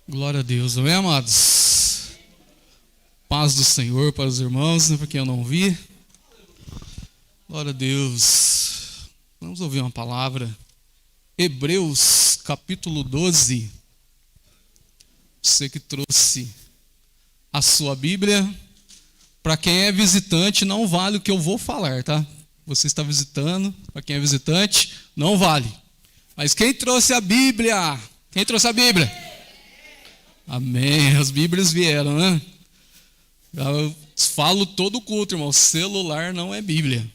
Glória a Deus, amém, amados? Paz do Senhor para os irmãos, para quem eu não vi. Glória a Deus. Vamos ouvir uma palavra. Hebreus, capítulo 12. Você que trouxe a sua Bíblia. Para quem é visitante, não vale o que eu vou falar, tá? Você está visitando, para quem é visitante, não vale. Mas quem trouxe a Bíblia? Quem trouxe a Bíblia? Amém. As Bíblias vieram, né? Eu falo todo culto, irmão. Celular não é Bíblia.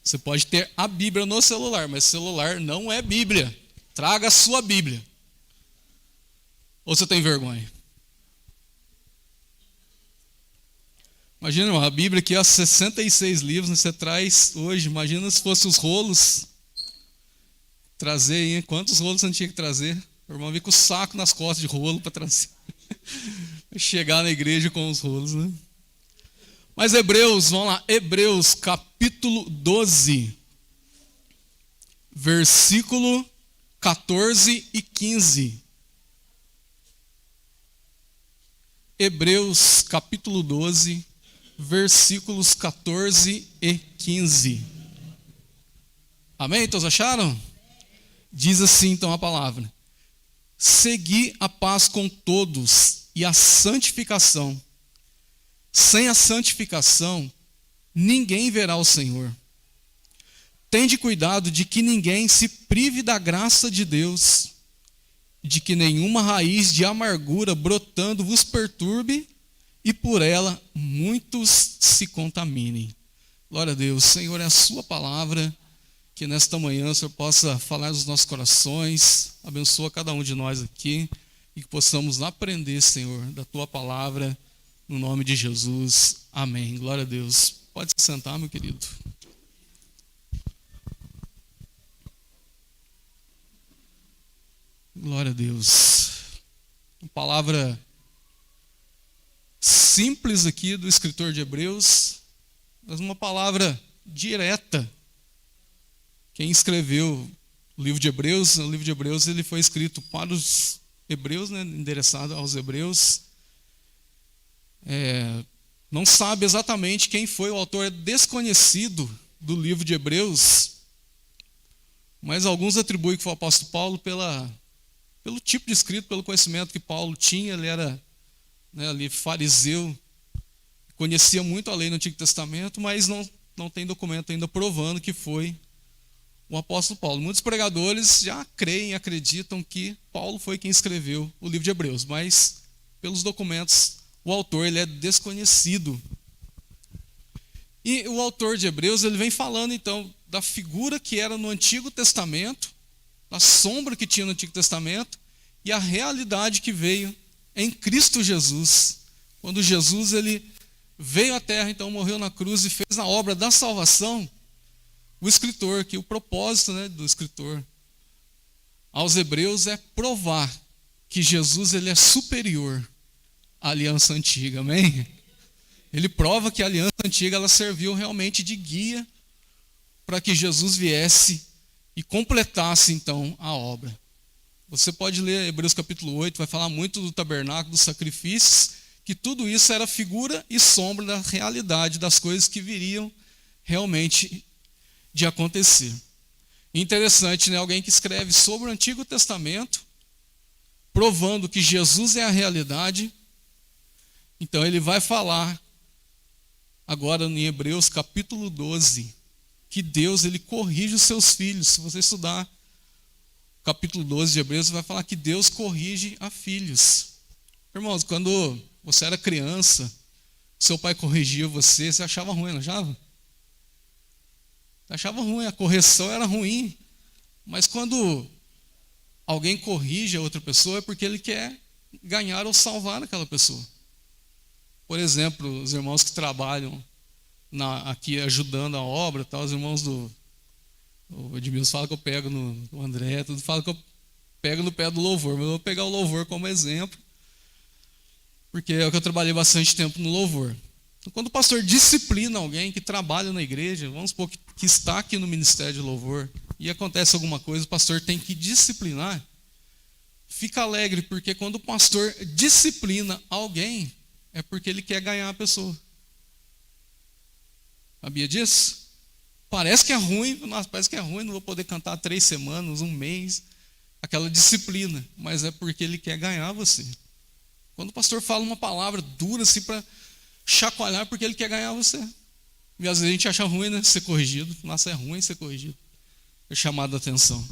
Você pode ter a Bíblia no celular, mas celular não é Bíblia. Traga a sua Bíblia. Ou você tem vergonha? Imagina, irmão, a Bíblia aqui, ó, 66 livros, né, você traz hoje. Imagina se fosse os rolos. Trazer aí, quantos rolos você tinha que trazer? O irmão vinha com o saco nas costas de rolo para trazer. Chegar na igreja com os rolos, né? Mas Hebreus, vamos lá. Hebreus, capítulo 12. Versículo 14 e 15. Hebreus, capítulo 12, versículos 14 e 15. Amém? Todos acharam? Diz assim então a palavra: segui a paz com todos e a santificação. Sem a santificação, ninguém verá o Senhor. Tende cuidado de que ninguém se prive da graça de Deus, de que nenhuma raiz de amargura brotando vos perturbe, e por ela muitos se contaminem. Glória a Deus. Senhor, é a sua palavra. Que nesta manhã o Senhor possa falar nos nossos corações, abençoa cada um de nós aqui, e que possamos aprender, Senhor, da Tua palavra, no nome de Jesus. Amém. Glória a Deus. Pode se sentar, meu querido. Glória a Deus. Uma palavra simples aqui do escritor de Hebreus, mas uma palavra direta. Quem escreveu o livro de Hebreus ele foi escrito para os hebreus, né, endereçado aos hebreus. Não sabe exatamente quem foi o autor, é desconhecido do livro de Hebreus, mas alguns atribuem que foi o apóstolo Paulo pelo tipo de escrito, pelo conhecimento que Paulo tinha. Ele era, né, ali fariseu, conhecia muito a lei no Antigo Testamento, mas não tem documento ainda provando que foi o apóstolo Paulo. Muitos pregadores já creem e acreditam que Paulo foi quem escreveu o livro de Hebreus, mas pelos documentos o autor ele é desconhecido. E o autor de Hebreus ele vem falando então da figura que era no Antigo Testamento, da sombra que tinha no Antigo Testamento e a realidade que veio em Cristo Jesus. Quando Jesus ele veio à terra, então morreu na cruz e fez a obra da salvação. O escritor, que o propósito, né, do escritor aos hebreus é provar que Jesus ele é superior à aliança antiga, amém? Ele prova que a aliança antiga ela serviu realmente de guia para que Jesus viesse e completasse então a obra. Você pode ler Hebreus capítulo 8, vai falar muito do tabernáculo, dos sacrifícios, que tudo isso era figura e sombra da realidade das coisas que viriam realmente de acontecer. Interessante, né? Alguém que escreve sobre o Antigo Testamento, provando que Jesus é a realidade. Então ele vai falar agora em Hebreus capítulo 12, que Deus ele corrige os seus filhos. Se você estudar o capítulo 12 de Hebreus, vai falar que Deus corrige a filhos. Irmãos, quando você era criança, seu pai corrigia você achava ruim, não achava? Achava ruim, a correção era ruim. Mas quando alguém corrige a outra pessoa, é porque ele quer ganhar ou salvar aquela pessoa. Por exemplo, os irmãos que trabalham aqui ajudando a obra, tá? Os irmãos o Edmilson fala que eu pego no André, tudo fala que eu pego no pé do louvor, mas eu vou pegar o louvor como exemplo, porque é o que eu trabalhei bastante tempo no louvor. Então, quando o pastor disciplina alguém que trabalha na igreja, vamos supor que está aqui no ministério de louvor, e acontece alguma coisa, o pastor tem que disciplinar, fica alegre, porque quando o pastor disciplina alguém, é porque ele quer ganhar a pessoa. Sabia disso? Parece que é ruim, nossa, parece que é ruim, não vou poder cantar 3 semanas, 1 mês, aquela disciplina, mas é porque ele quer ganhar você. Quando o pastor fala uma palavra dura assim para chacoalhar, porque ele quer ganhar você. E às vezes a gente acha ruim, né, ser corrigido. Nossa, é ruim ser corrigido. É chamado a atenção.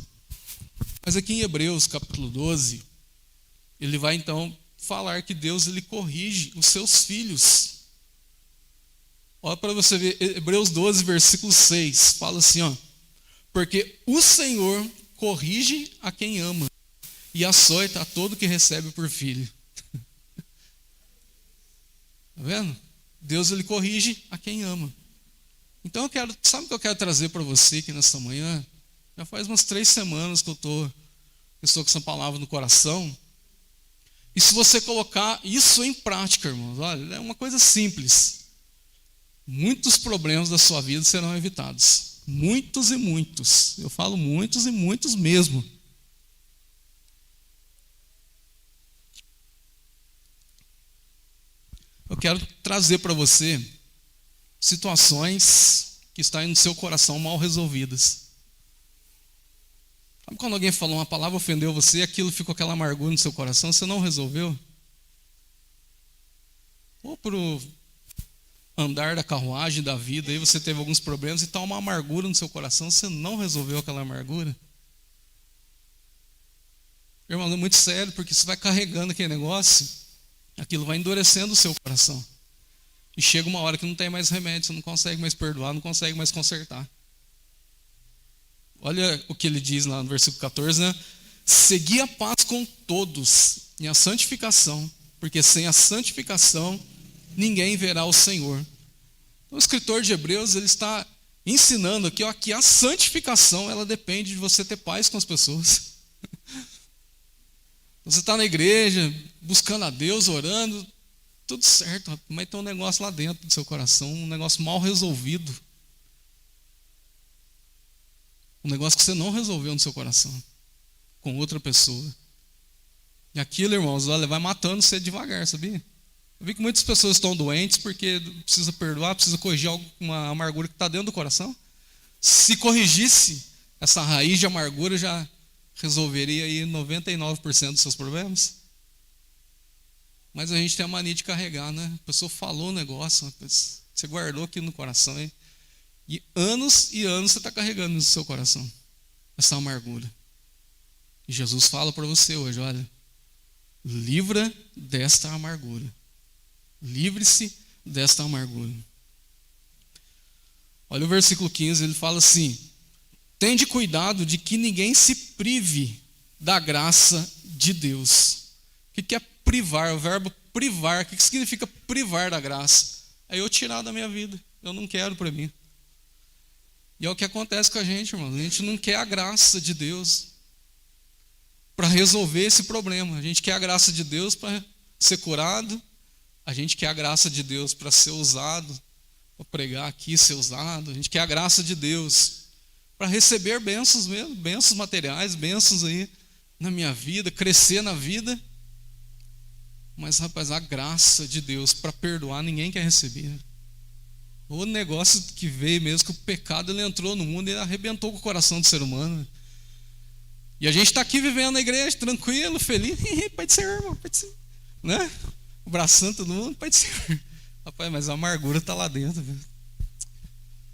Mas aqui em Hebreus, capítulo 12, ele vai então falar que Deus ele corrige os seus filhos. Olha para você ver, Hebreus 12, versículo 6, fala assim, ó: porque o Senhor corrige a quem ama e açoita a todo que recebe por filho. Tá vendo? Deus ele corrige a quem ama. Então sabe o que eu quero trazer para você aqui nesta manhã? Já faz umas 3 semanas que eu estou com essa palavra no coração. E se você colocar isso em prática, irmãos, olha, é uma coisa simples. Muitos problemas da sua vida serão evitados. Muitos e muitos. Eu falo muitos e muitos mesmo. Eu quero trazer para você situações que estão no seu coração mal resolvidas. Sabe quando alguém falou uma palavra, ofendeu você, e aquilo ficou aquela amargura no seu coração, você não resolveu? Ou pro andar da carruagem da vida, aí você teve alguns problemas e está uma amargura no seu coração, você não resolveu aquela amargura? Irmão, é muito sério, porque você vai carregando aquele negócio, aquilo vai endurecendo o seu coração. E chega uma hora que não tem mais remédio, você não consegue mais perdoar, não consegue mais consertar. Olha o que ele diz lá no versículo 14, né? Segui a paz com todos e a santificação, porque sem a santificação ninguém verá o Senhor. O escritor de Hebreus ele está ensinando aqui, ó, que a santificação ela depende de você ter paz com as pessoas. Você está na igreja, buscando a Deus, orando, tudo certo, mas tem um negócio lá dentro do seu coração, um negócio mal resolvido. Um negócio que você não resolveu no seu coração, com outra pessoa. E aquilo, irmãos, olha, vai matando você devagar, sabia? Eu vi que muitas pessoas estão doentes porque precisa perdoar, precisa corrigir uma amargura que está dentro do coração. Se corrigisse essa raiz de amargura, já resolveria aí 99% dos seus problemas. Mas a gente tem a mania de carregar, né? A pessoa falou um negócio, você guardou aqui no coração, hein? E anos você está carregando no seu coração essa amargura. E Jesus fala para você hoje, olha, livra desta amargura. Livre-se desta amargura. Olha o versículo 15, ele fala assim: tende cuidado de que ninguém se prive da graça de Deus. O que é privar? O verbo privar, o que significa privar da graça? É eu tirar da minha vida, eu não quero para mim. E é o que acontece com a gente, irmão. A gente não quer a graça de Deus para resolver esse problema. A gente quer a graça de Deus para ser curado. A gente quer a graça de Deus para ser usado, para pregar aqui, ser usado. A gente quer a graça de Deus para receber bênçãos mesmo, bênçãos materiais, bênçãos aí na minha vida, crescer na vida. Mas, rapaz, a graça de Deus para perdoar, ninguém quer receber. O negócio que veio mesmo, que o pecado ele entrou no mundo e arrebentou com o coração do ser humano. E a gente está aqui vivendo na igreja, tranquilo, feliz. Pai do Senhor, irmão, Pai do Senhor. Né? Abraçando todo mundo, Pai do Senhor. Rapaz, mas a amargura está lá dentro. Viu?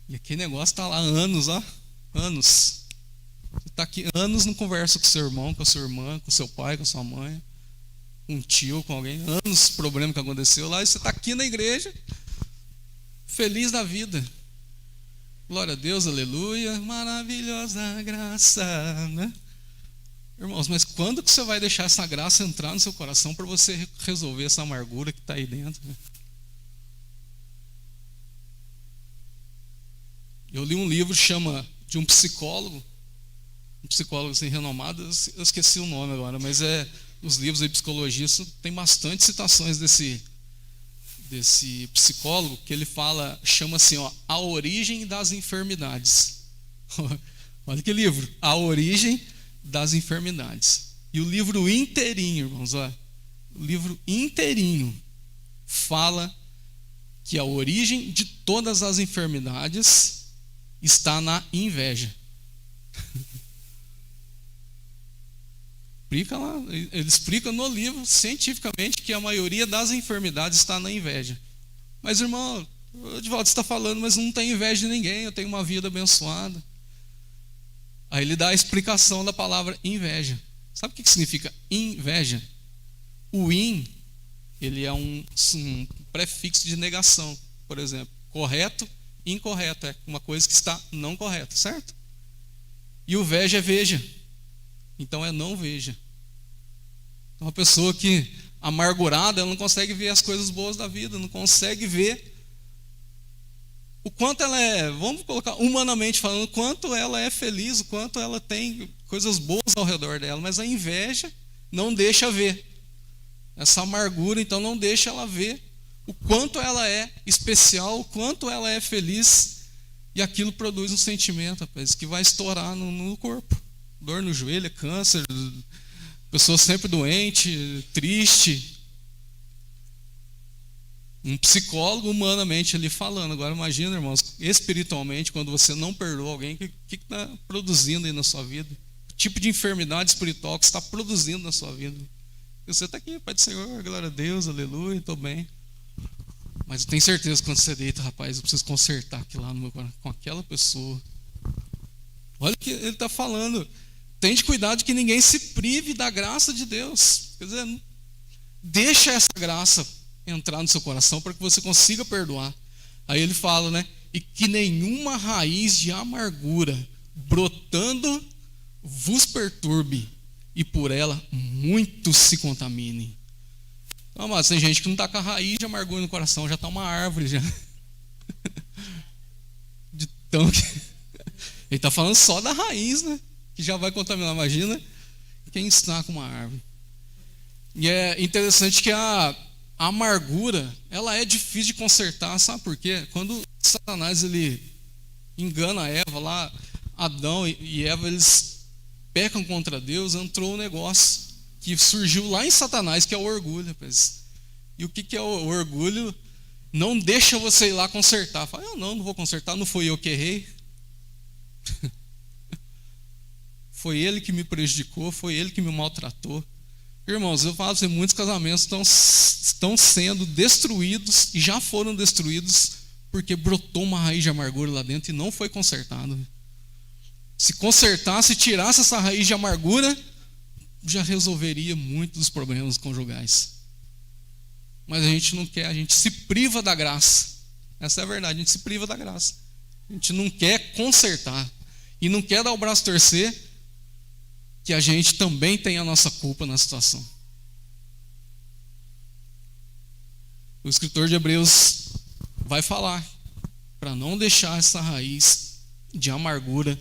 E aquele negócio está lá há anos, ó. Anos. Você está aqui anos, não conversa com seu irmão, com a sua irmã, com seu pai, com a sua mãe, com um tio, com alguém. Anos problema que aconteceu lá. E você está aqui na igreja, feliz da vida. Glória a Deus, aleluia. Maravilhosa graça, né? Irmãos, mas quando que você vai deixar essa graça entrar no seu coração para você resolver essa amargura que está aí dentro? Eu li um livro de um psicólogo assim, renomado, eu esqueci o nome agora, mas os livros de psicologia tem bastante citações desse psicólogo que ele chama assim, ó, A Origem das Enfermidades. Olha que livro, A Origem das Enfermidades. E o livro inteirinho, irmãos, ó, o livro inteirinho fala que a origem de todas as enfermidades está na inveja. Explica lá, ele explica no livro cientificamente que a maioria das enfermidades está na inveja. Mas, irmão, Edivaldo, você está falando, mas não tem inveja de ninguém, eu tenho uma vida abençoada. Aí ele dá a explicação da palavra inveja. Sabe o que significa inveja? O in, ele é um prefixo de negação. Por exemplo, correto, incorreto. É uma coisa que está não correta, certo? E o veja é veja. Então é não veja. Então, uma pessoa que amargurada, ela não consegue ver as coisas boas da vida, não consegue ver o quanto ela é, vamos colocar humanamente falando, o quanto ela é feliz, o quanto ela tem coisas boas ao redor dela, mas a inveja não deixa ver. Essa amargura, então, não deixa ela ver o quanto ela é especial, o quanto ela é feliz, e aquilo produz um sentimento, rapaz, que vai estourar no corpo. Dor no joelho, câncer, pessoa sempre doente, triste. Um psicólogo humanamente ali falando. Agora imagina, irmãos, espiritualmente, quando você não perdoa alguém, o que está produzindo aí na sua vida? Que tipo de enfermidade espiritual que está produzindo na sua vida? E você está aqui, Pai do Senhor, glória a Deus, aleluia, estou bem. Mas eu tenho certeza que quando você deita, rapaz, eu preciso consertar aquilo lá no meu coração, com aquela pessoa. Olha o que ele está falando. Tente cuidado de que ninguém se prive da graça de Deus. Quer dizer, deixa essa graça entrar no seu coração para que você consiga perdoar. Aí ele fala, né? E que nenhuma raiz de amargura brotando vos perturbe, e por ela muitos se contaminem. Então, mas tem gente que não está com a raiz de amargura no coração, já está uma árvore já. De tão que... Ele está falando só da raiz, né? Que já vai contaminar. Imagina quem está com uma árvore. E é interessante que a amargura, ela é difícil de consertar, sabe por quê? Quando Satanás ele engana Eva lá, Adão e Eva, eles pecam contra Deus, entrou um negócio que surgiu lá em Satanás, que é o orgulho, rapaz. E o que é o orgulho? Não deixa você ir lá consertar. Fala, eu não vou consertar, não foi eu que errei. Foi ele que me prejudicou, foi ele que me maltratou. Irmãos, eu falo assim, muitos casamentos estão sendo destruídos e já foram destruídos porque brotou uma raiz de amargura lá dentro e não foi consertado. Se consertasse, tirasse essa raiz de amargura, já resolveria muitos dos problemas conjugais. Mas a gente não quer, a gente se priva da graça. Essa é a verdade, a gente se priva da graça. A gente não quer consertar e não quer dar o braço a torcer que a gente também tem a nossa culpa na situação. O escritor de Hebreus vai falar para não deixar essa raiz de amargura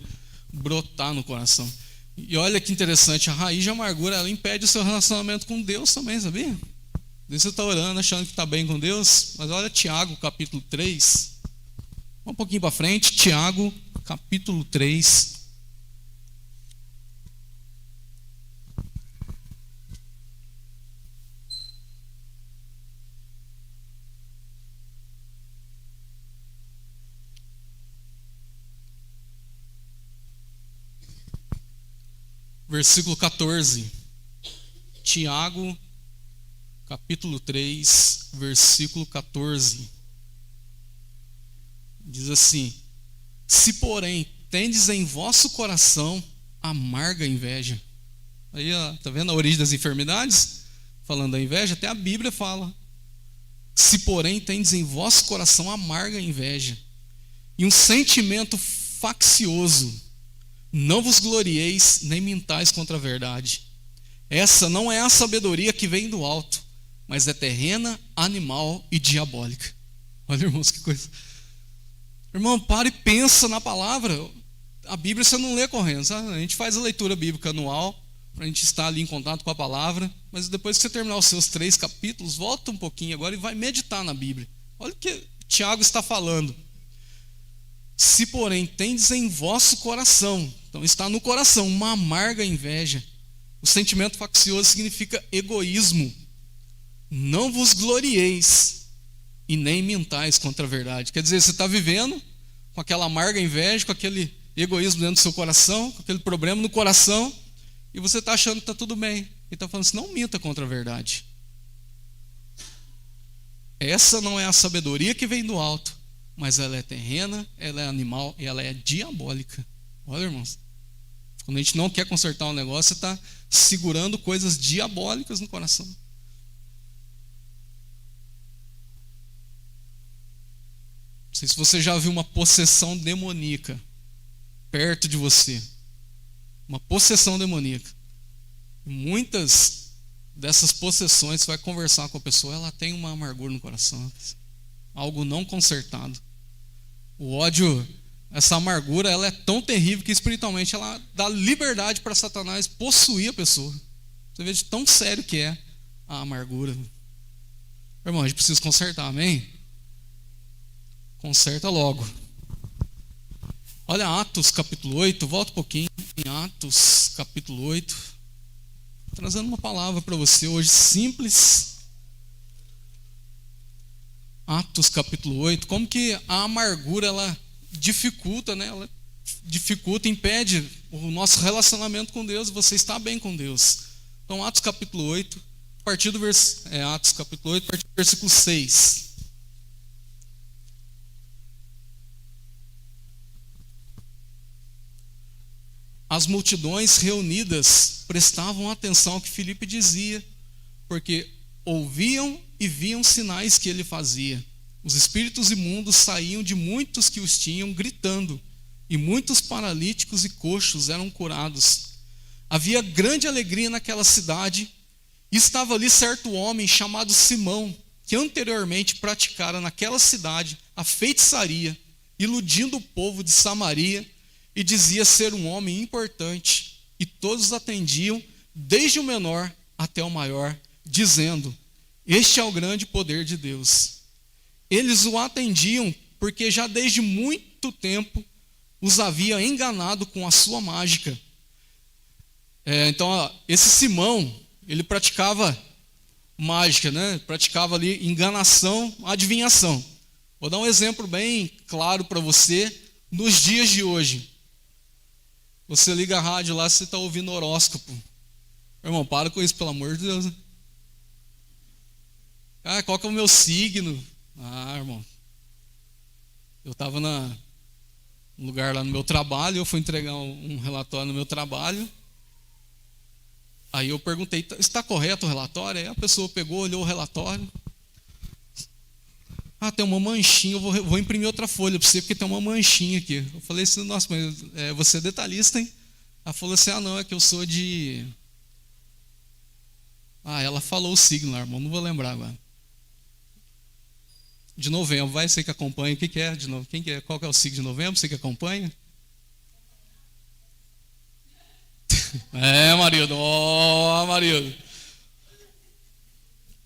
brotar no coração. E olha que interessante, a raiz de amargura, ela impede o seu relacionamento com Deus também, sabia? Você está orando, achando que está bem com Deus, mas olha Tiago, capítulo 3. Um pouquinho para frente, Tiago, capítulo 3. Versículo 14. Tiago, capítulo 3, versículo 14. Diz assim: se porém tendes em vosso coração amarga inveja. Aí, tá vendo a origem das enfermidades? Falando da inveja, até a Bíblia fala. Se porém tendes em vosso coração amarga inveja e um sentimento faccioso, não vos glorieis nem mintais contra a verdade. Essa não é a sabedoria que vem do alto, mas é terrena, animal e diabólica. Olha, irmãos, que coisa. Irmão, para e pensa na palavra. A Bíblia você não lê correndo, sabe? A gente faz a leitura bíblica anual, para a gente estar ali em contato com a palavra, mas depois que você terminar os seus 3 capítulos, volta um pouquinho agora e vai meditar na Bíblia. Olha o que Tiago está falando. Se porém tendes em vosso coração, então está no coração, uma amarga inveja O sentimento faccioso significa egoísmo. Não vos glorieis e nem mintais contra a verdade. Quer dizer, você está vivendo com aquela amarga inveja, com aquele egoísmo dentro do seu coração, com aquele problema no coração, e você está achando que está tudo bem. E está falando assim, não minta contra a verdade. Essa não é a sabedoria que vem do alto, mas ela é terrena, ela é animal e ela é diabólica. Olha, irmãos, quando a gente não quer consertar um negócio, você está segurando coisas diabólicas no coração. Não sei se você já viu uma possessão demoníaca perto de você. Uma possessão demoníaca. Muitas dessas possessões, você vai conversar com a pessoa, ela tem uma amargura no coração. Algo não consertado. O ódio, essa amargura, ela é tão terrível que espiritualmente ela dá liberdade para Satanás possuir a pessoa. Você vê de tão sério que é a amargura. Irmão, a gente precisa consertar, amém? Conserta logo. Olha Atos capítulo 8, volta um pouquinho em Atos capítulo 8. Trazendo uma palavra para você hoje simples. Atos capítulo 8, como que a amargura ela dificulta, né? Ela dificulta, impede o nosso relacionamento com Deus, você está bem com Deus. Então Atos capítulo 8, a partir do Atos capítulo 8, a partir do versículo 6. As multidões reunidas prestavam atenção ao que Filipe dizia, porque ouviam e viam sinais que ele fazia. Os espíritos imundos saíam de muitos que os tinham, gritando, e muitos paralíticos e coxos eram curados. Havia grande alegria naquela cidade, e estava ali certo homem chamado Simão, que anteriormente praticara naquela cidade a feitiçaria, iludindo o povo de Samaria, e dizia ser um homem importante, e todos atendiam, desde o menor até o maior, dizendo: este é o grande poder de Deus. Eles o atendiam porque já desde muito tempo os havia enganado com a sua mágica. Então, esse Simão, ele praticava mágica, né? Praticava ali enganação, adivinhação. Vou dar um exemplo bem claro para você nos dias de hoje. Você liga a rádio lá, você está ouvindo horóscopo. Irmão, para com isso, pelo amor de Deus. Né? Ah, qual que é o meu signo? Ah, irmão. Eu estava num lugar lá no meu trabalho, eu fui entregar um relatório no meu trabalho. Aí eu perguntei, está correto o relatório? Aí a pessoa pegou, olhou o relatório. Ah, tem uma manchinha, eu vou imprimir outra folha para você, porque tem uma manchinha aqui. Eu falei assim, nossa, mas você é detalhista, hein? Ela falou assim, não, é que eu sou de... ela falou o signo lá, irmão, não vou lembrar agora. De novembro, vai, você que acompanha, o que é de novembro? Quem que é? Qual que é o signo de novembro, você que acompanha? Marido, marido.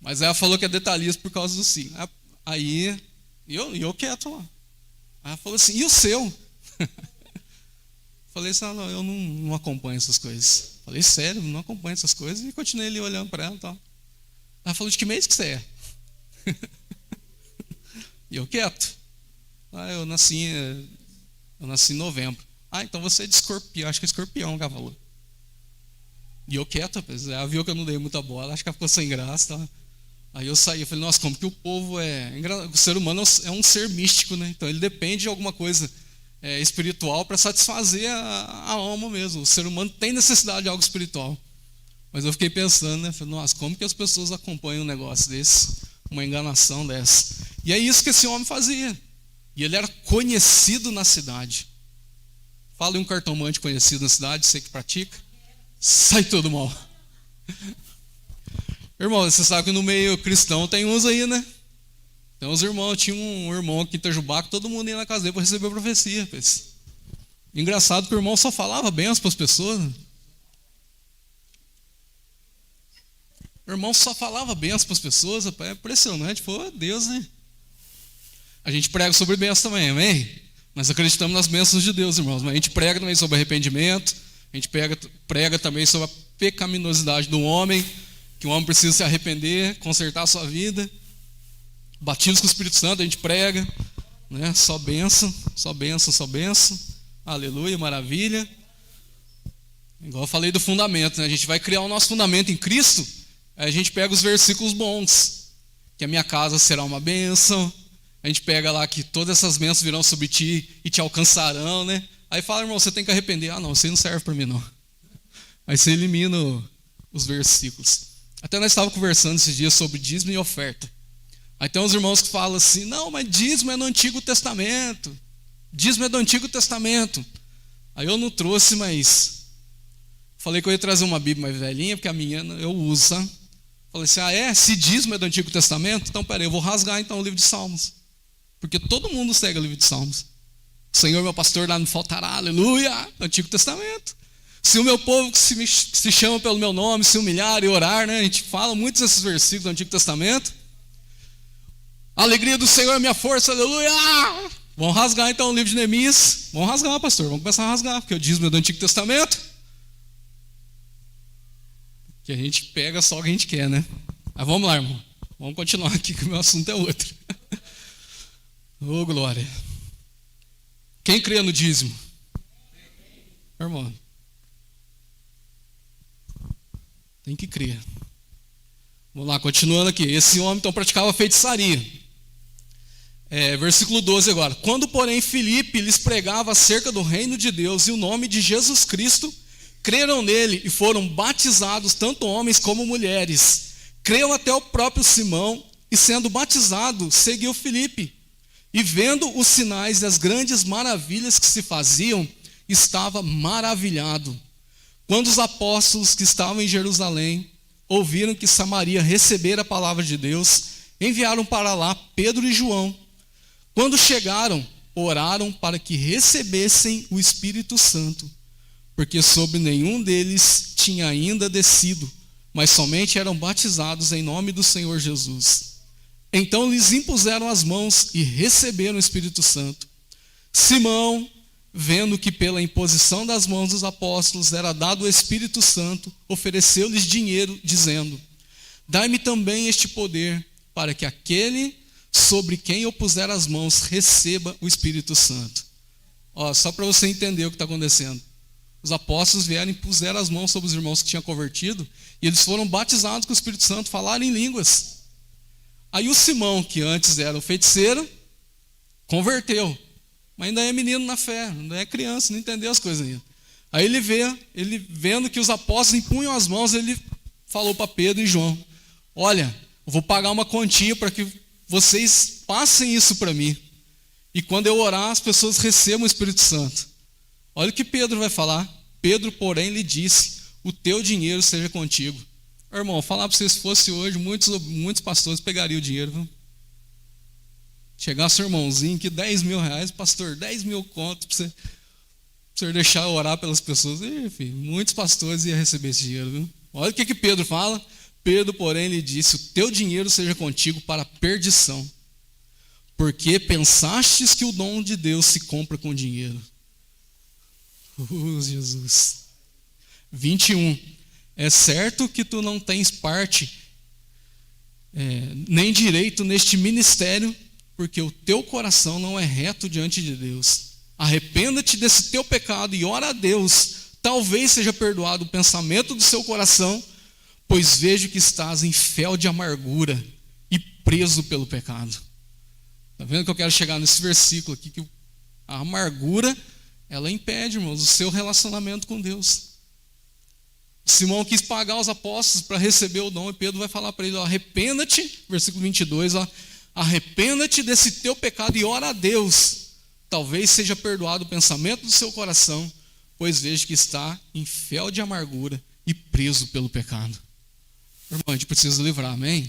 Mas ela falou que é detalhista por causa do signo. Aí, eu quieto lá. Aí ela falou assim, e o seu? Falei assim, não, eu não acompanho essas coisas. Falei, sério, não acompanho essas coisas. E continuei ali olhando para ela e tal. Ela falou, de que mês que você é? E eu quieto. Eu nasci em novembro. Então você é de escorpião, acho que é escorpião, ela falou. E eu quieto, ela viu que eu não dei muita bola, acho que ela ficou sem graça, tá? Aí eu saí, eu falei, nossa, como que o povo o ser humano é um ser místico, né? Então ele depende de alguma coisa espiritual para satisfazer a alma mesmo. O ser humano tem necessidade de algo espiritual. Mas eu fiquei pensando, né? Falei, nossa, como que as pessoas acompanham um negócio desse? Uma enganação dessa. E é isso que esse homem fazia. E ele era conhecido na cidade. Fala em um cartomante conhecido na cidade, você que pratica. Sai tudo mal. Irmão, você sabe que no meio cristão tem uns aí, né? Tem uns irmãos, tinha um irmão aqui em Itajubá que todo mundo ia na casa dele para receber a profecia. Engraçado que o irmão só falava bênçãos para as pessoas. Né? O irmão só falava bênçãos para as pessoas, é impressionante. Pô, Deus, né? A gente prega sobre bênçãos também, amém? Nós acreditamos nas bênçãos de Deus, irmãos. Mas a gente prega também sobre arrependimento, a gente prega também sobre a pecaminosidade do homem, que o homem precisa se arrepender, consertar a sua vida. Batismo com o Espírito Santo, a gente prega, né? Só bênção, só bênção, só bênção. Aleluia, maravilha. Igual eu falei do fundamento, né? A gente vai criar o nosso fundamento em Cristo, aí a gente pega os versículos bons, que a minha casa será uma bênção. A gente pega lá que todas essas bênçãos virão sobre ti e te alcançarão, né? Aí fala, irmão, você tem que arrepender. Ah, não, isso aí não serve para mim, não. Aí você elimina os versículos. Até nós estávamos conversando esses dias sobre dízimo e oferta. Aí tem uns irmãos que falam assim, não, mas dízimo é no Antigo Testamento. Dízimo é do Antigo Testamento. Aí eu não trouxe, mas falei que eu ia trazer uma Bíblia mais velhinha, porque a minha eu uso, sabe? Falei assim, se dízimo é do Antigo Testamento, então peraí, eu vou rasgar então o livro de Salmos. Porque todo mundo segue o livro de Salmos. O Senhor, meu pastor, lá não faltará, aleluia, no Antigo Testamento. Se o meu povo que se chama pelo meu nome, se humilhar e orar, né? A gente fala muitos desses versículos do Antigo Testamento. A alegria do Senhor é minha força, aleluia. Vamos rasgar então o livro de Neemias. Vamos rasgar, pastor, vamos começar a rasgar, porque o dízimo é do Antigo Testamento. Que a gente pega só o que a gente quer, né? Mas vamos lá, irmão. Vamos continuar aqui, que o meu assunto é outro. Ô, glória. Quem crê no dízimo? Irmão, tem que crer. Vamos lá, continuando aqui. Esse homem então praticava feitiçaria. Versículo 12 agora. Quando, porém, Filipe lhes pregava acerca do reino de Deus e o nome de Jesus Cristo, creram nele e foram batizados tanto homens como mulheres. Creu até o próprio Simão e, sendo batizado, seguiu Filipe. E vendo os sinais e as grandes maravilhas que se faziam, estava maravilhado. Quando os apóstolos que estavam em Jerusalém ouviram que Samaria recebera a palavra de Deus, enviaram para lá Pedro e João. Quando chegaram, oraram para que recebessem o Espírito Santo, porque sobre nenhum deles tinha ainda descido, mas somente eram batizados em nome do Senhor Jesus. Então lhes impuseram as mãos e receberam o Espírito Santo. Simão, vendo que pela imposição das mãos dos apóstolos era dado o Espírito Santo, ofereceu-lhes dinheiro, dizendo: dai-me também este poder, para que aquele sobre quem eu puser as mãos receba o Espírito Santo. Só para você entender o que está acontecendo. Os apóstolos vieram e puseram as mãos sobre os irmãos que tinham convertido, e eles foram batizados com o Espírito Santo, falaram em línguas. Aí o Simão, que antes era o feiticeiro, converteu, mas ainda é menino na fé, ainda é criança, não entendeu as coisas ainda. Aí ele vendo que os apóstolos impunham as mãos, ele falou para Pedro e João: olha, eu vou pagar uma quantia para que vocês passem isso para mim, e quando eu orar, as pessoas recebam o Espírito Santo. Olha o que Pedro vai falar. Pedro, porém, lhe disse: o teu dinheiro seja contigo. Irmão, falar para vocês, se fosse hoje, muitos pastores pegariam o dinheiro, viu? Chegasse o irmãozinho que 10 mil reais, pastor, 10 mil contos para você deixar eu orar pelas pessoas. Enfim, muitos pastores iam receber esse dinheiro, viu? Olha o que Pedro fala. Pedro, porém, lhe disse: o teu dinheiro seja contigo para a perdição, porque pensastes que o dom de Deus se compra com dinheiro. Jesus. 21. É certo que tu não tens parte nem direito neste ministério, porque o teu coração não é reto diante de Deus. Arrependa-te desse teu pecado e ora a Deus, talvez seja perdoado o pensamento do seu coração, pois vejo que estás em fel de amargura e preso pelo pecado. Está vendo que eu quero chegar nesse versículo aqui, que a amargura, ela impede, irmãos, o seu relacionamento com Deus. Simão quis pagar os apóstolos para receber o dom, e Pedro vai falar para ele: arrependa-te, versículo 22, arrependa-te desse teu pecado e ora a Deus, talvez seja perdoado o pensamento do seu coração, pois vejo que está em fel de amargura e preso pelo pecado. Irmão, a gente precisa livrar, amém?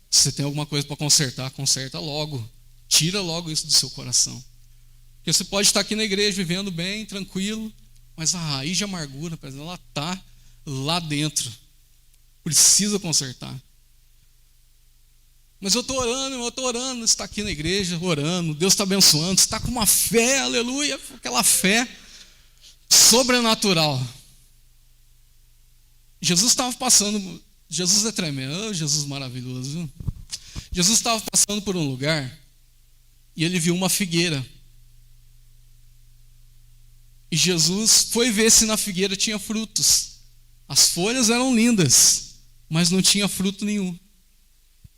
Se você tem alguma coisa para consertar, conserta logo, tira logo isso do seu coração. Porque você pode estar aqui na igreja vivendo bem, tranquilo, mas a raiz de amargura, ela está lá dentro, precisa consertar. Mas eu estou orando, você está aqui na igreja orando, Deus está abençoando, você está com uma fé, aleluia, aquela fé sobrenatural. Jesus estava passando, Jesus é tremendo, oh, Jesus maravilhoso, viu? Jesus estava passando por um lugar e ele viu uma figueira. E Jesus foi ver se na figueira tinha frutos. As folhas eram lindas, mas não tinha fruto nenhum.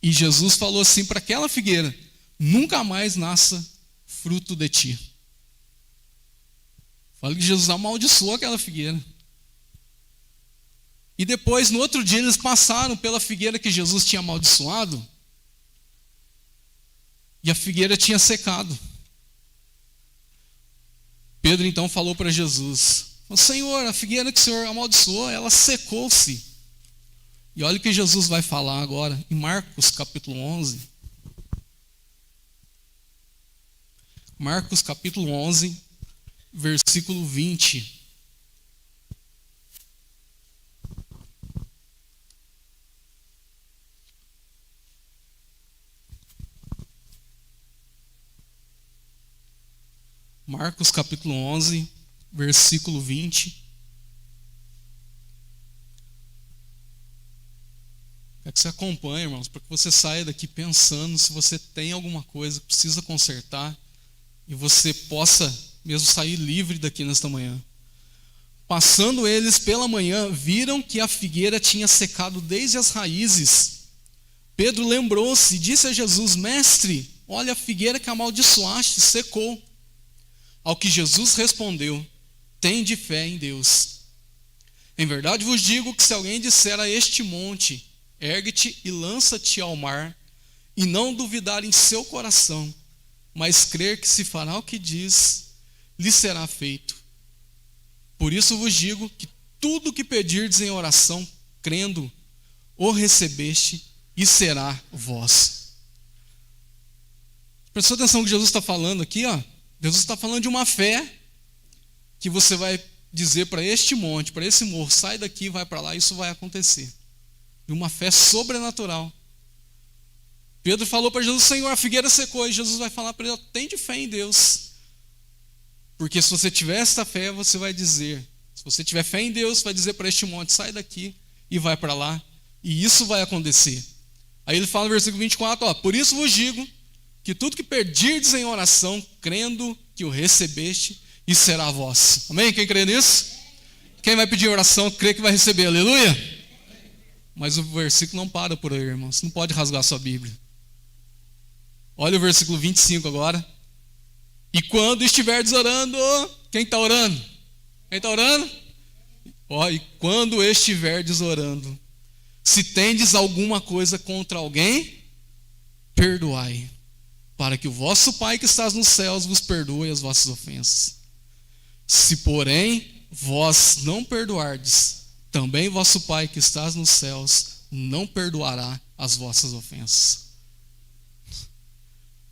E Jesus falou assim para aquela figueira: nunca mais nasça fruto de ti. Fala que Jesus amaldiçoou aquela figueira. E depois, no outro dia, eles passaram pela figueira que Jesus tinha amaldiçoado, e a figueira tinha secado. Pedro então falou para Jesus: Senhor, a figueira que o Senhor amaldiçoou, ela secou-se. E olha o que Jesus vai falar agora, em Marcos capítulo 11. Marcos capítulo 11, versículo 20. Marcos capítulo 11, versículo 20. Quero que você acompanhe, irmãos, para que você saia daqui pensando se você tem alguma coisa que precisa consertar e você possa mesmo sair livre daqui nesta manhã. Passando eles pela manhã, viram que a figueira tinha secado desde as raízes. Pedro lembrou-se e disse a Jesus: Mestre, olha, a figueira que amaldiçoaste secou. Ao que Jesus respondeu: tende fé em Deus. Em verdade vos digo que se alguém disser a este monte: ergue-te e lança-te ao mar, e não duvidar em seu coração, mas crer que se fará o que diz, lhe será feito. Por isso vos digo que tudo o que pedirdes em oração, crendo, o recebeste e será vosso. Prestou atenção no que Jesus está falando aqui, ó. Jesus está falando de uma fé que você vai dizer para este monte, para esse morro: sai daqui, vai para lá, isso vai acontecer. E uma fé sobrenatural. Pedro falou para Jesus: Senhor, a figueira secou. E Jesus vai falar para ele: tem de fé em Deus. Porque se você tiver esta fé, você vai dizer, se você tiver fé em Deus, vai dizer para este monte: sai daqui e vai para lá. E isso vai acontecer. Aí ele fala no versículo 24, ó: por isso vos digo que tudo que pedirdes em oração, crendo que o recebeste, e será vosso. Amém? Quem crê nisso? Quem vai pedir oração, crê que vai receber. Aleluia? Mas o versículo não para por aí, irmão. Você não pode rasgar sua Bíblia. Olha o versículo 25 agora. E quando estiverdes orando, quem está orando? Quem está orando? Ó, e quando estiverdes orando, se tendes alguma coisa contra alguém, perdoai, para que o vosso Pai que estás nos céus vos perdoe as vossas ofensas. Se, porém, vós não perdoardes, também vosso Pai que estás nos céus não perdoará as vossas ofensas.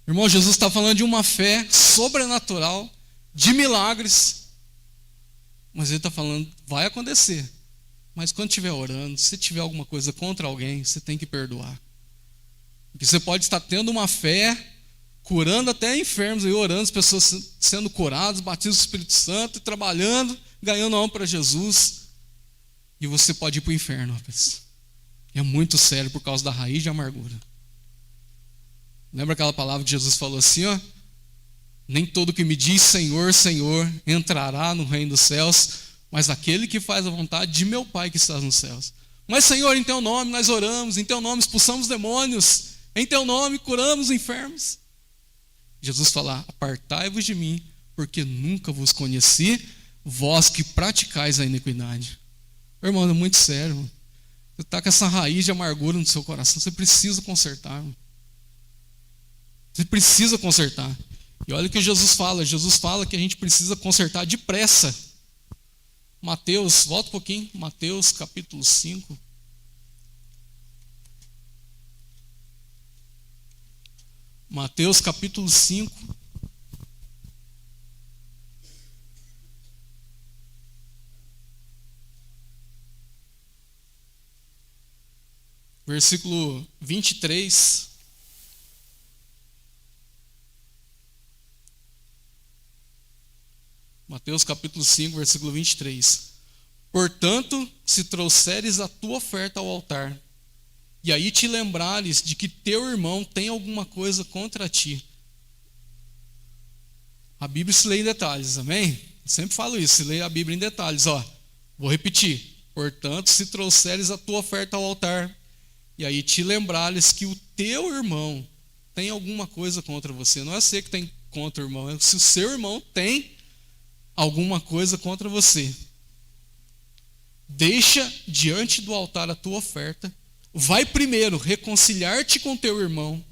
Irmão, Jesus está falando de uma fé sobrenatural, de milagres, mas ele está falando, vai acontecer. Mas quando estiver orando, se tiver alguma coisa contra alguém, você tem que perdoar. Porque você pode estar tendo uma fé, curando até enfermos, e orando, as pessoas sendo curadas, batidos do Espírito Santo, trabalhando, ganhando alma para Jesus. E você pode ir para o inferno, rapaz. É muito sério por causa da raiz de amargura. Lembra aquela palavra que Jesus falou assim, ó? Nem todo que me diz Senhor, Senhor, entrará no reino dos céus, mas aquele que faz a vontade de meu Pai que está nos céus. Mas Senhor, em teu nome nós oramos, em teu nome expulsamos demônios, em teu nome curamos os enfermos. Jesus fala: apartai-vos de mim, porque nunca vos conheci, vós que praticais a iniquidade. Irmão, é muito sério, irmão. Você está com essa raiz de amargura no seu coração, você precisa consertar, irmão. Você precisa consertar. E olha o que Jesus fala que a gente precisa consertar depressa. Mateus, volta um pouquinho, Mateus capítulo 5. Mateus capítulo 5. Versículo 23. Mateus capítulo 5, versículo 23. Portanto, se trouxeres a tua oferta ao altar, e aí te lembrares de que teu irmão tem alguma coisa contra ti. A Bíblia se lê em detalhes, amém? Eu sempre falo isso, se lê a Bíblia em detalhes. Vou repetir. Portanto, se trouxeres a tua oferta ao altar, e aí te lembrares que o teu irmão tem alguma coisa contra você. Não é você que tem contra o irmão, é se o seu irmão tem alguma coisa contra você. Deixa diante do altar a tua oferta. Vai primeiro reconciliar-te com teu irmão.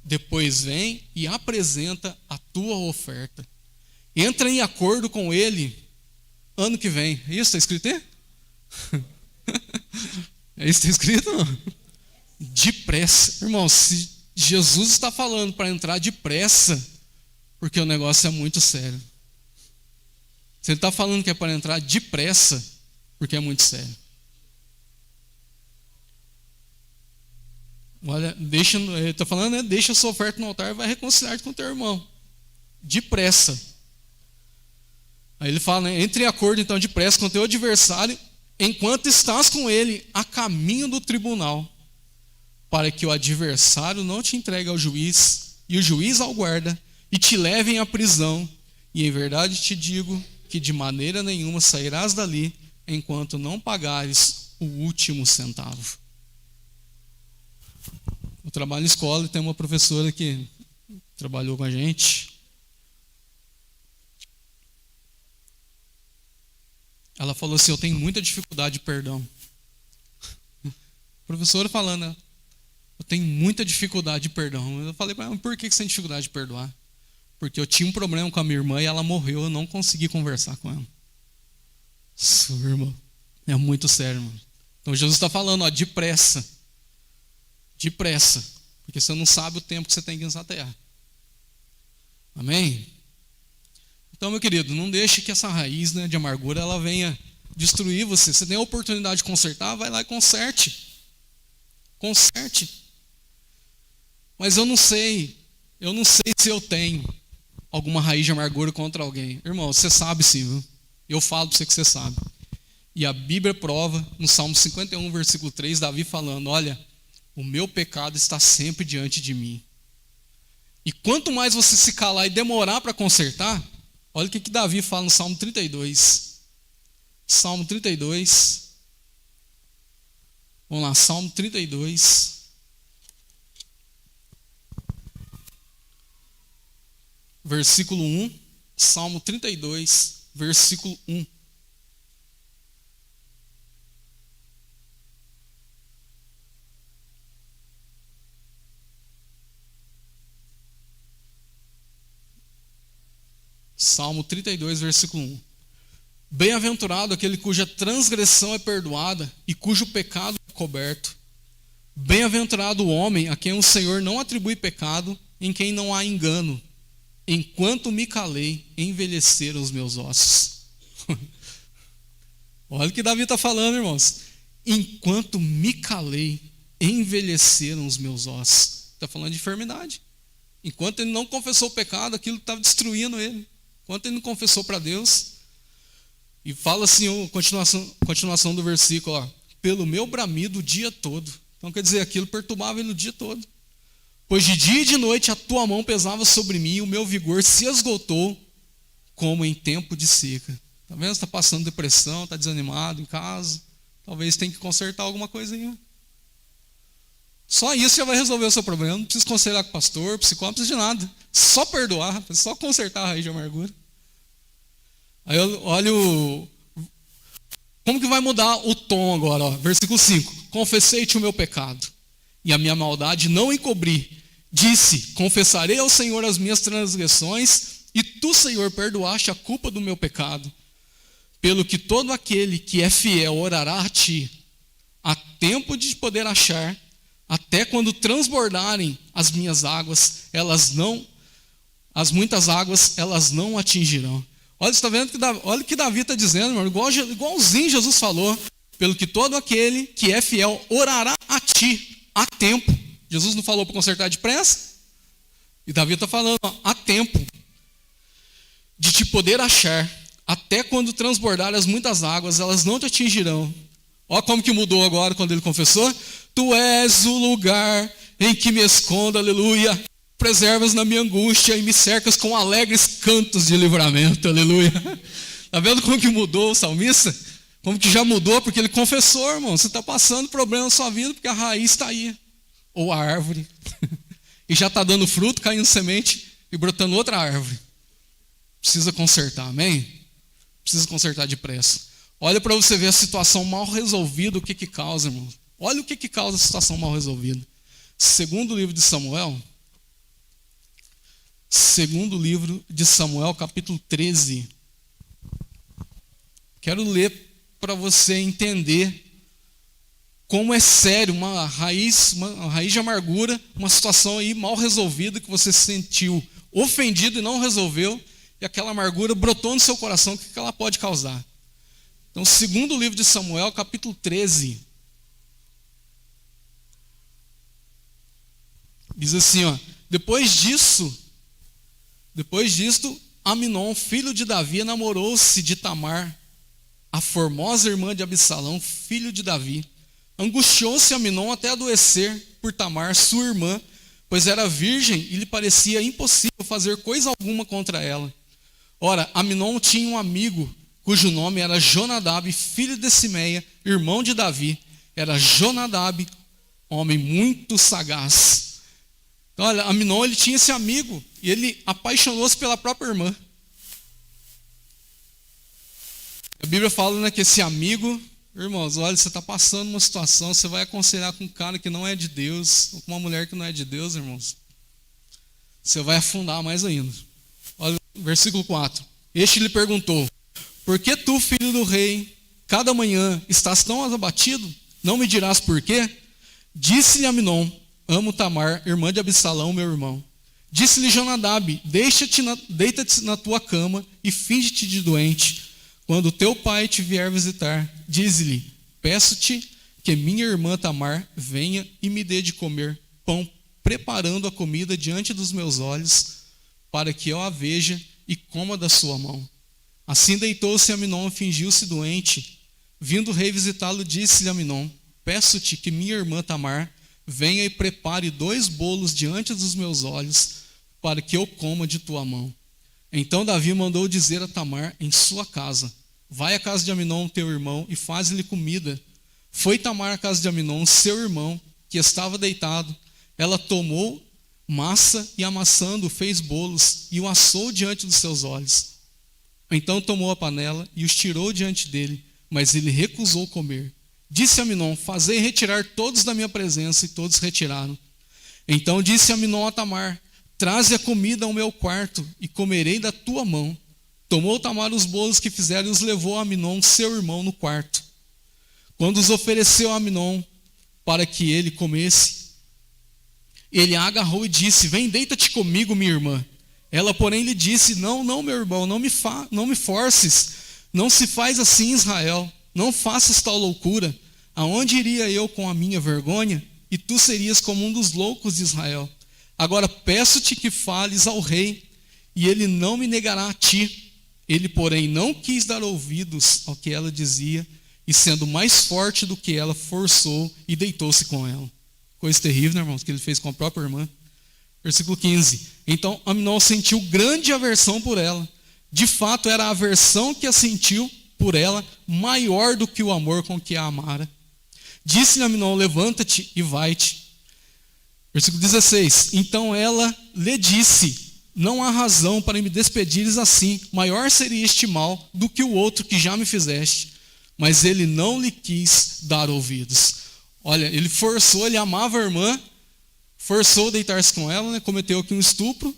Depois vem e apresenta a tua oferta. Entra em acordo com ele ano que vem. É isso que está escrito aí? É isso que está escrito? Não? Depressa. Irmão, se Jesus está falando para entrar depressa, porque o negócio é muito sério. Se ele está falando que é para entrar depressa, porque é muito sério. Olha, ele está falando, né? Deixa a sua oferta no altar e vai reconciliar-te com o teu irmão. Depressa. Aí ele fala, né? Entre em acordo então depressa com o teu adversário, enquanto estás com ele a caminho do tribunal, para que o adversário não te entregue ao juiz, e o juiz ao guarda, e te levem à prisão. E em verdade te digo que de maneira nenhuma sairás dali, enquanto não pagares o último centavo. Eu trabalho em escola e tem uma professora que trabalhou com a gente. Ela falou assim, eu tenho muita dificuldade de perdão. Professora falando, né? Eu tenho muita dificuldade de perdão. Eu falei para ela, por que você tem dificuldade de perdoar? Porque eu tinha um problema com a minha irmã e ela morreu, eu não consegui conversar com ela. Sua irmã, é muito sério, mano. Então Jesus está falando, depressa. Depressa. Porque você não sabe o tempo que você tem aqui nessa terra. Amém? Então, meu querido, não deixe que essa raiz, né, de amargura ela venha destruir você. Você tem a oportunidade de consertar, vai lá e conserte. Conserte. Mas eu não sei se eu tenho alguma raiz de amargura contra alguém. Irmão, você sabe sim, viu? Eu falo para você que você sabe. E a Bíblia prova, no Salmo 51, versículo 3, Davi falando, olha, o meu pecado está sempre diante de mim. E quanto mais você se calar e demorar para consertar, olha o que Davi fala no Salmo 32. Salmo 32. Vamos lá, Salmo 32. Versículo 1. Salmo 32, versículo 1. Salmo 32, versículo 1. Bem-aventurado aquele cuja transgressão é perdoada e cujo pecado é coberto. Bem-aventurado o homem a quem o Senhor não atribui pecado, em quem não há engano. Enquanto me calei, envelheceram os meus ossos. Olha o que Davi está falando, irmãos. Enquanto me calei, envelheceram os meus ossos. Está falando de enfermidade. Enquanto ele não confessou o pecado, aquilo estava destruindo ele. Enquanto ele não confessou para Deus. E fala assim, continuação do versículo, pelo meu bramido o dia todo. Então quer dizer, aquilo perturbava ele o dia todo. Pois de dia e de noite a tua mão pesava sobre mim, e o meu vigor se esgotou como em tempo de seca. Está vendo? Você está passando depressão, está desanimado em casa. Talvez tenha que consertar alguma coisinha. Só isso já vai resolver o seu problema. Não precisa conselhar com o pastor, psicólogo, não precisa de nada. Só perdoar, só consertar a raiz de amargura. Aí olha como que vai mudar o tom agora? Versículo 5. Confessei-te o meu pecado, e a minha maldade não encobri. Disse, confessarei ao Senhor as minhas transgressões, e tu, Senhor, perdoaste a culpa do meu pecado. Pelo que todo aquele que é fiel orará a ti, há tempo de poder achar, até quando transbordarem as minhas águas, as muitas águas, elas não atingirão. Olha, você está vendo olha o que Davi está dizendo, irmão, igualzinho Jesus falou, pelo que todo aquele que é fiel orará a ti, há tempo. Jesus não falou para consertar depressa? E Davi está falando, há tempo de te poder achar, até quando transbordarem as muitas águas, elas não te atingirão. Olha como que mudou agora quando ele confessou. Tu és o lugar em que me escondo, aleluia. Preservas na minha angústia e me cercas com alegres cantos de livramento, aleluia. Está vendo como que mudou o salmista? Como que já mudou, porque ele confessou, irmão. Você está passando problema na sua vida porque a raiz está aí. Ou a árvore. E já está dando fruto, caindo semente e brotando outra árvore. Precisa consertar, amém? Precisa consertar depressa. Olha para você ver a situação mal resolvida, o que causa, irmão. Olha o que causa a situação mal resolvida. Segundo livro de Samuel, capítulo 13. Quero ler para você entender como é sério uma raiz de amargura, uma situação aí mal resolvida que você se sentiu ofendido e não resolveu, e aquela amargura brotou no seu coração, o que ela pode causar? Então, segundo livro de Samuel, capítulo 13, diz assim, ó, depois disto, Aminon, filho de Davi, namorou-se de Tamar, a formosa irmã de Absalão, filho de Davi. Angustiou-se Aminon até adoecer por Tamar, sua irmã, pois era virgem e lhe parecia impossível fazer coisa alguma contra ela. Ora, Aminon tinha um amigo, cujo nome era Jonadab, filho de Simeia, irmão de Davi. Era Jonadab, homem muito sagaz. Então, olha, Aminon, ele tinha esse amigo e ele apaixonou-se pela própria irmã. A Bíblia fala, né, que esse amigo, irmãos, olha, você está passando uma situação, você vai aconselhar com um cara que não é de Deus, ou com uma mulher que não é de Deus, irmãos. Você vai afundar mais ainda. Olha, versículo 4. Este lhe perguntou, por que tu, filho do rei, cada manhã estás tão abatido? Não me dirás por quê? Disse-lhe Aminon, amo Tamar, irmã de Absalão, meu irmão. Disse-lhe Jonadab, deita-te na tua cama e finge-te de doente. Quando teu pai te vier visitar, dize-lhe, peço-te que minha irmã Tamar venha e me dê de comer pão, preparando a comida diante dos meus olhos, para que eu a veja e coma da sua mão. Assim deitou-se Aminon e fingiu-se doente. Vindo o rei visitá-lo, disse-lhe Aminon, peço-te que minha irmã Tamar venha e prepare 2 bolos diante dos meus olhos, para que eu coma de tua mão. Então Davi mandou dizer a Tamar em sua casa, vai à casa de Aminon, teu irmão, e faz-lhe comida. Foi Tamar à casa de Aminon, seu irmão, que estava deitado. Ela tomou massa e, amassando, fez bolos e o assou diante dos seus olhos. Então tomou a panela e os tirou diante dele, mas ele recusou comer. Disse Aminon, fazei retirar todos da minha presença, e todos retiraram. Então disse Aminon a Tamar, traze a comida ao meu quarto e comerei da tua mão. Tomou Tamar os bolos que fizeram e os levou a Aminon, seu irmão, no quarto. Quando os ofereceu a Aminon para que ele comesse, ele a agarrou e disse, vem, deita-te comigo, minha irmã. Ela, porém, lhe disse, não, meu irmão, não me forces. Não se faz assim, Israel. Não faças tal loucura. Aonde iria eu com a minha vergonha? E tu serias como um dos loucos de Israel. Agora peço-te que fales ao rei, e ele não me negará a ti. Ele, porém, não quis dar ouvidos ao que ela dizia, e sendo mais forte do que ela, forçou e deitou-se com ela. Coisa terrível, né, irmãos, que ele fez com a própria irmã. Versículo 15. Então Aminon sentiu grande aversão por ela. De fato, era a aversão que a sentiu por ela maior do que o amor com que a amara. Disse-lhe Aminon, levanta-te e vai-te. Versículo 16. Então ela lhe disse, não há razão para me despedires assim, maior seria este mal do que o outro que já me fizeste. Mas ele não lhe quis dar ouvidos. Olha, ele forçou, ele amava a irmã, forçou deitar-se com ela, né? Cometeu aqui um estupro.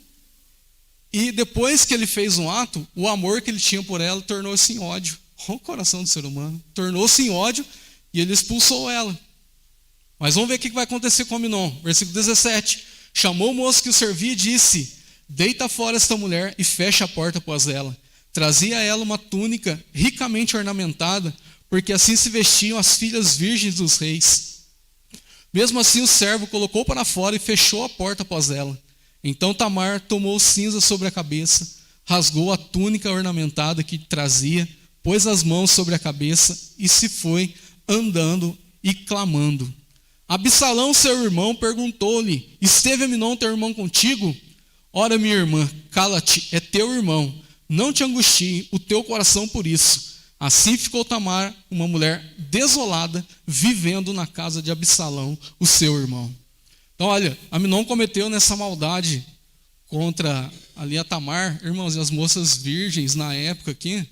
E depois que ele fez um ato, o amor que ele tinha por ela tornou-se em ódio. Olha o coração do ser humano. Tornou-se em ódio e ele expulsou ela. Mas vamos ver o que vai acontecer com Aminon. Versículo 17. Chamou o moço que o servia e disse, deita fora esta mulher e fecha a porta após ela. Trazia a ela uma túnica ricamente ornamentada, porque assim se vestiam as filhas virgens dos reis. Mesmo assim o servo colocou para fora e fechou a porta após ela. Então Tamar tomou cinza sobre a cabeça, rasgou a túnica ornamentada que trazia, pôs as mãos sobre a cabeça e se foi andando e clamando. Absalão, seu irmão, perguntou-lhe: esteve Aminon, teu irmão, contigo? Ora, minha irmã, cala-te, é teu irmão. Não te angustie o teu coração por isso. Assim ficou Tamar, uma mulher desolada, vivendo na casa de Absalão, o seu irmão. Então, olha, Aminon cometeu nessa maldade contra ali a Tamar. Irmãos, e as moças virgens na época aqui,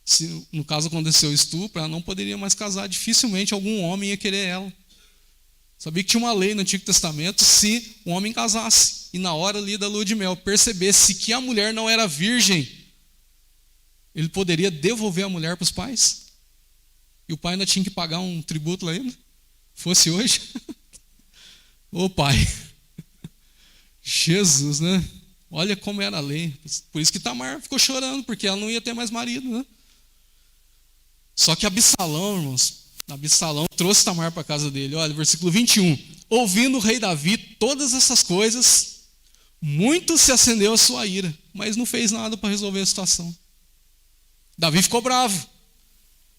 se no caso aconteceu estupro, ela não poderia mais casar. Dificilmente algum homem ia querer ela. Sabia que tinha uma lei no Antigo Testamento, se o homem casasse e na hora ali da lua de mel percebesse que a mulher não era virgem, ele poderia devolver a mulher para os pais. E o pai ainda tinha que pagar um tributo lá ainda. Fosse hoje. Ô pai. Jesus, né? Olha como era a lei. Por isso que Tamar ficou chorando, porque ela não ia ter mais marido, né? Só que Absalão, irmãos, Absalão trouxe Tamar para a casa dele. Olha, versículo 21. Ouvindo o rei Davi todas essas coisas, muito se acendeu a sua ira, mas não fez nada para resolver a situação. Davi ficou bravo,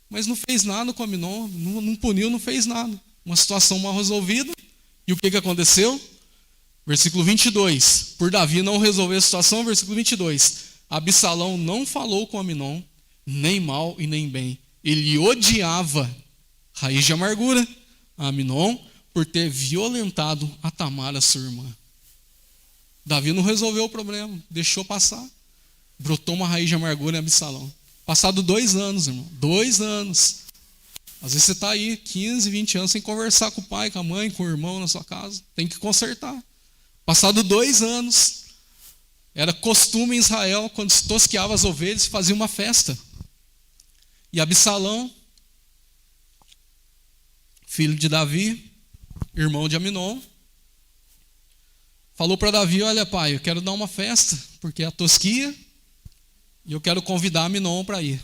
mas não fez nada com Aminon, não puniu, não fez nada. Uma situação mal resolvida. E o que aconteceu? Versículo 22. Por Davi não resolver a situação, versículo 22. Absalão não falou com Aminon, nem mal e nem bem. Ele odiava, raiz de amargura, a Aminon, por ter violentado a Tamar, a sua irmã. Davi não resolveu o problema, deixou passar. Brotou uma raiz de amargura em Absalão. Passado 2 anos, irmão. 2 anos. Às vezes você está aí 15, 20 anos sem conversar com o pai, com a mãe, com o irmão na sua casa. Tem que consertar. Passado 2 anos, era costume em Israel, quando se tosqueava as ovelhas, se fazia uma festa. E Absalão, filho de Davi, irmão de Aminon, falou para Davi: olha, pai, eu quero dar uma festa, porque é a tosquia, e eu quero convidar Aminon para ir.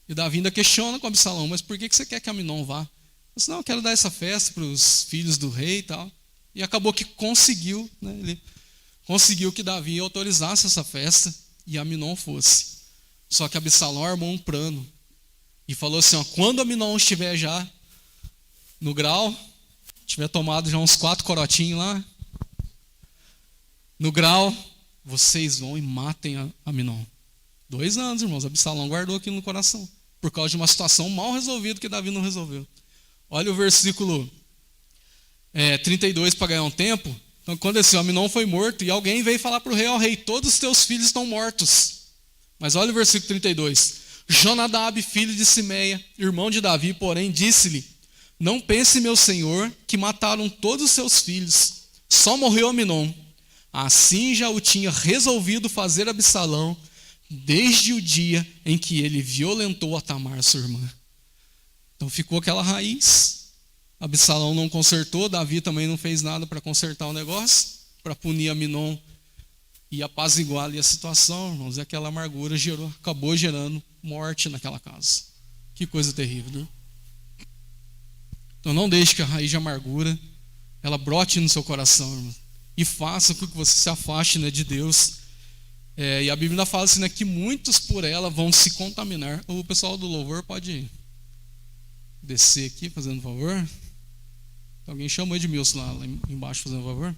E Davi ainda questiona com Absalão: mas por que você quer que Aminon vá? Ele disse: não, eu quero dar essa festa para os filhos do rei e tal. E acabou que conseguiu, né? Ele conseguiu que Davi autorizasse essa festa e Aminon fosse. Só que Absalão armou um plano e falou assim: ó, quando Aminon estiver já no grau, tiver tomado já uns 4 corotinhos lá, no grau, vocês vão e matem a Aminon. 2 anos, irmãos, Absalão guardou aquilo no coração, por causa de uma situação mal resolvida que Davi não resolveu. Olha o versículo 32 para ganhar um tempo. Então, quando esse Aminon foi morto, e alguém veio falar para o rei: ó rei, todos os teus filhos estão mortos. Mas olha o versículo 32. Jonadab, filho de Simeia, irmão de Davi, porém, disse-lhe: não pense, meu senhor, que mataram todos os seus filhos, só morreu Aminon. Assim já o tinha resolvido fazer Absalão, desde o dia em que ele violentou a Tamar, sua irmã. Então ficou aquela raiz. Absalão não consertou, Davi também não fez nada para consertar o negócio, para punir Aminon e apaziguar ali a situação, irmãos. E aquela amargura acabou gerando morte naquela casa. Que coisa terrível, né? Então não deixe que a raiz de amargura ela brote no seu coração, irmão, e faça com que você se afaste, né, de Deus. E a Bíblia fala assim, né, que muitos por ela vão se contaminar. O pessoal do louvor pode descer aqui, fazendo favor. Alguém chama o Edmilson lá embaixo, fazendo favor.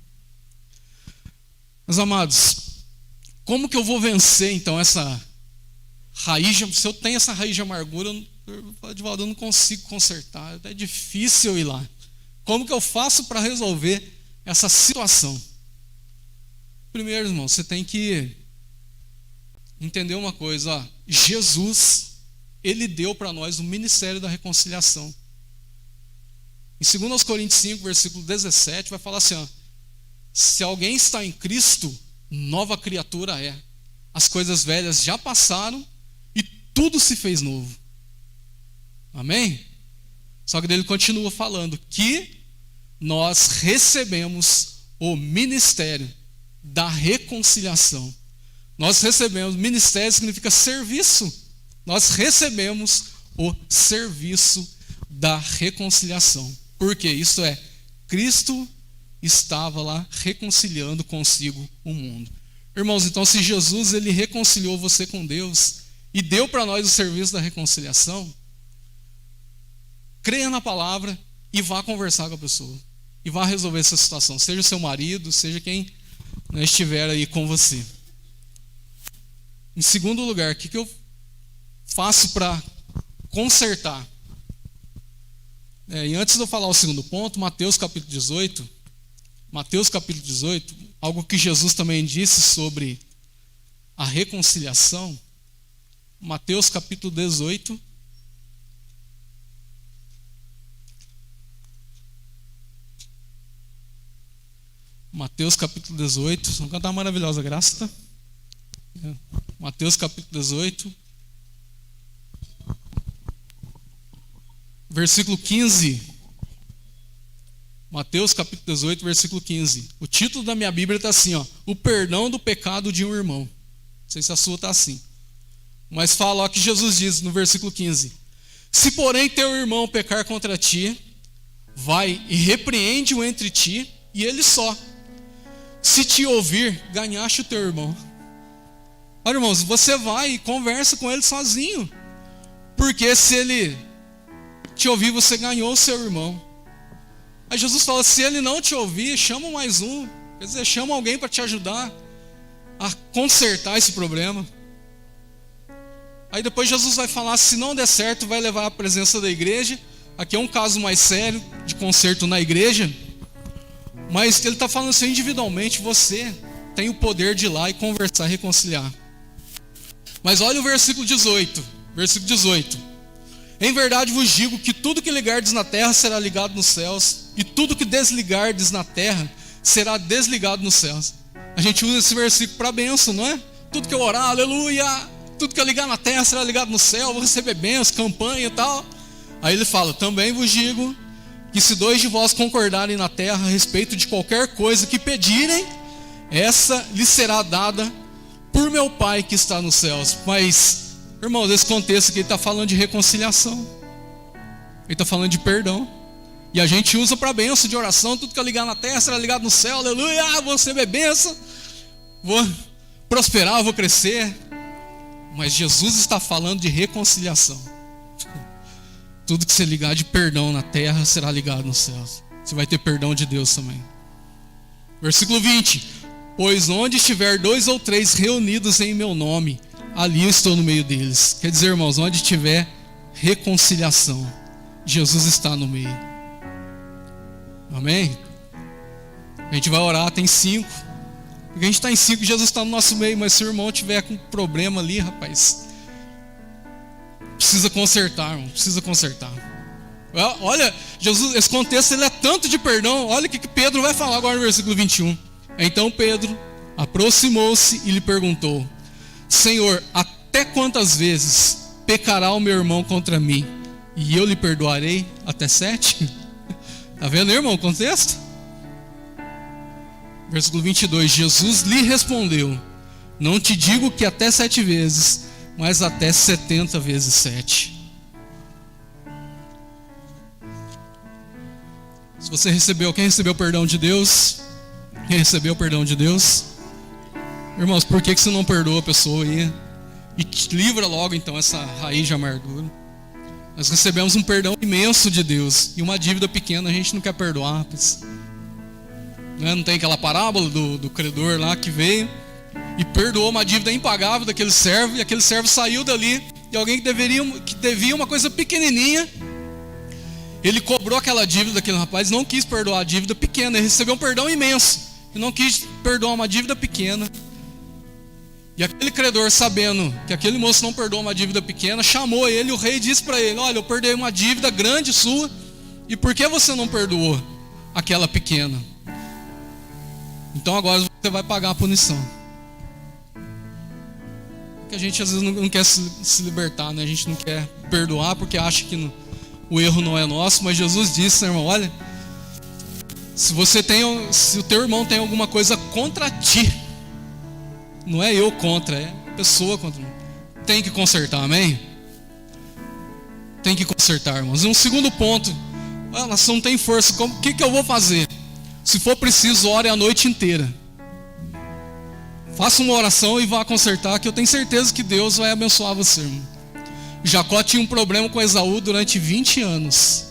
Meus amados, como que eu vou vencer então essa raiz? Se eu tenho essa raiz de amargura, eu não consigo consertar, é difícil ir lá. Como que eu faço para resolver essa situação? Primeiro, irmão, você tem que entender uma coisa, ó. Jesus, ele deu para nós o ministério da reconciliação. Em 2 Coríntios 5, versículo 17, vai falar assim, ó, se alguém está em Cristo, nova criatura é. As coisas velhas já passaram e tudo se fez novo. Amém? Só que ele continua falando que nós recebemos o ministério da reconciliação. Nós recebemos, ministério significa serviço. Nós recebemos o serviço da reconciliação. Por quê? Isso Cristo estava lá reconciliando consigo o mundo. Irmãos, então se Jesus ele reconciliou você com Deus e deu para nós o serviço da reconciliação, creia na palavra e vá conversar com a pessoa. E vá resolver essa situação. Seja o seu marido, seja quem estiver aí com você. Em segundo lugar, o que eu faço para consertar? E antes de eu falar o segundo ponto, Mateus capítulo 18, algo que Jesus também disse sobre a reconciliação. Mateus capítulo 18. Mateus capítulo 18. Vamos cantar maravilhosa graça, tá? Mateus capítulo 18. Versículo 15. Mateus capítulo 18, versículo 15. O título da minha Bíblia está assim, ó: o perdão do pecado de um irmão. Não sei se a sua está assim. Mas fala ó, que Jesus diz no versículo 15: se porém teu irmão pecar contra ti, vai e repreende-o entre ti e ele só. Se te ouvir, ganhaste o teu irmão. Olha, irmãos, você vai e conversa com ele sozinho. Porque se ele te ouvir, você ganhou o seu irmão. Aí Jesus fala, se ele não te ouvir, chama mais um. Quer dizer, chama alguém para te ajudar a consertar esse problema. Aí depois Jesus vai falar, se não der certo, vai levar à presença da igreja. Aqui é um caso mais sério de conserto na igreja. Mas ele está falando assim, individualmente, você tem o poder de ir lá e conversar, reconciliar. Mas olha o versículo 18. Versículo 18. Em verdade vos digo que tudo que ligardes na terra será ligado nos céus, e tudo que desligardes na terra será desligado nos céus. A gente usa esse versículo para bênção, não é? Tudo que eu orar, aleluia, tudo que eu ligar na terra será ligado no céu, vou receber bênção, campanha e tal. Aí ele fala, também vos digo que se dois de vós concordarem na terra a respeito de qualquer coisa que pedirem, essa lhes será dada por meu Pai que está nos céus. Mas, irmão, nesse contexto aqui ele está falando de reconciliação. Ele está falando de perdão. E a gente usa para bênção de oração, tudo que eu ligar na terra será ligado no céu, aleluia, vou receber bênção, vou prosperar, vou crescer. Mas Jesus está falando de reconciliação. Tudo que você ligar de perdão na terra será ligado nos céus. Você vai ter perdão de Deus também. Versículo 20. Pois onde estiver 2 ou 3 reunidos em meu nome, ali eu estou no meio deles. Quer dizer, irmãos, onde tiver reconciliação, Jesus está no meio. Amém? A gente vai orar, tem 5. Porque a gente está em 5, Jesus está no nosso meio. Mas se o irmão tiver com problema ali, rapaz, precisa consertar, irmão, precisa consertar. Olha, Jesus, esse contexto ele é tanto de perdão. Olha o que Pedro vai falar agora no versículo 21. Então Pedro aproximou-se e lhe perguntou: Senhor, até quantas vezes pecará o meu irmão contra mim e eu lhe perdoarei? Até 7? Está vendo, irmão, o contexto? Versículo 22. Jesus lhe respondeu: não te digo que até 7 vezes, mas até 70 vezes 7. Se você recebeu, quem recebeu o perdão de Deus? Quem recebeu o perdão de Deus? Irmãos, por que você não perdoa a pessoa aí? E te livra logo então essa raiz de amargura. Nós recebemos um perdão imenso de Deus. E uma dívida pequena a gente não quer perdoar. Não tem aquela parábola do credor lá que veio e perdoou uma dívida impagável daquele servo, e aquele servo saiu dali, e alguém que devia uma coisa pequenininha, ele cobrou aquela dívida daquele rapaz, não quis perdoar a dívida pequena, ele recebeu um perdão imenso, e não quis perdoar uma dívida pequena. E aquele credor, sabendo que aquele moço não perdoou uma dívida pequena, chamou ele, o rei disse para ele: olha, eu perdoei uma dívida grande sua, e por que você não perdoou aquela pequena? Então agora você vai pagar a punição. Porque a gente às vezes não quer se libertar, né? A gente não quer perdoar porque acha que o erro não é nosso. Mas Jesus disse, né, irmão, olha, se o teu irmão tem alguma coisa contra ti, não é eu contra, é a pessoa contra mim, tem que consertar, amém? Tem que consertar, irmãos. E um segundo ponto: a nação não tem força, o que eu vou fazer? Se for preciso, ore a noite inteira. Faça uma oração e vá consertar, que eu tenho certeza que Deus vai abençoar você, irmão. Jacó tinha um problema com Esaú durante 20 anos.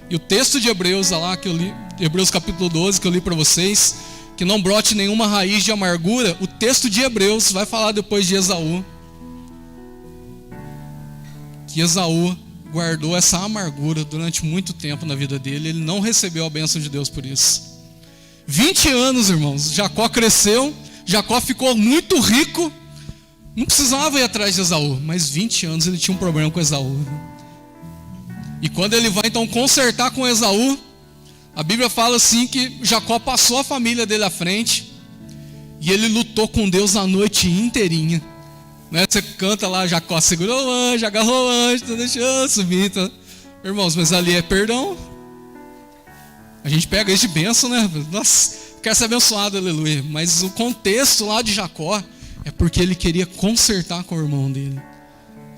E o texto de Hebreus, lá que eu li, Hebreus capítulo 12, que eu li para vocês, que não brote nenhuma raiz de amargura, o texto de Hebreus vai falar depois de Esaú, que Esaú guardou essa amargura durante muito tempo na vida dele. Ele não recebeu a bênção de Deus por isso. 20 anos, irmãos, Jacó cresceu, Jacó ficou muito rico, não precisava ir atrás de Esaú, mas 20 anos ele tinha um problema com Esaú. E quando ele vai então consertar com Esaú, a Bíblia fala assim que Jacó passou a família dele à frente e ele lutou com Deus a noite inteirinha. Né? Você canta lá, Jacó segurou o anjo, agarrou o anjo, não deixou subir. Tá? Irmãos, mas ali é perdão. A gente pega isso de bênção, né? Nossa, quer ser abençoado, aleluia. Mas o contexto lá de Jacó é porque ele queria consertar com o irmão dele.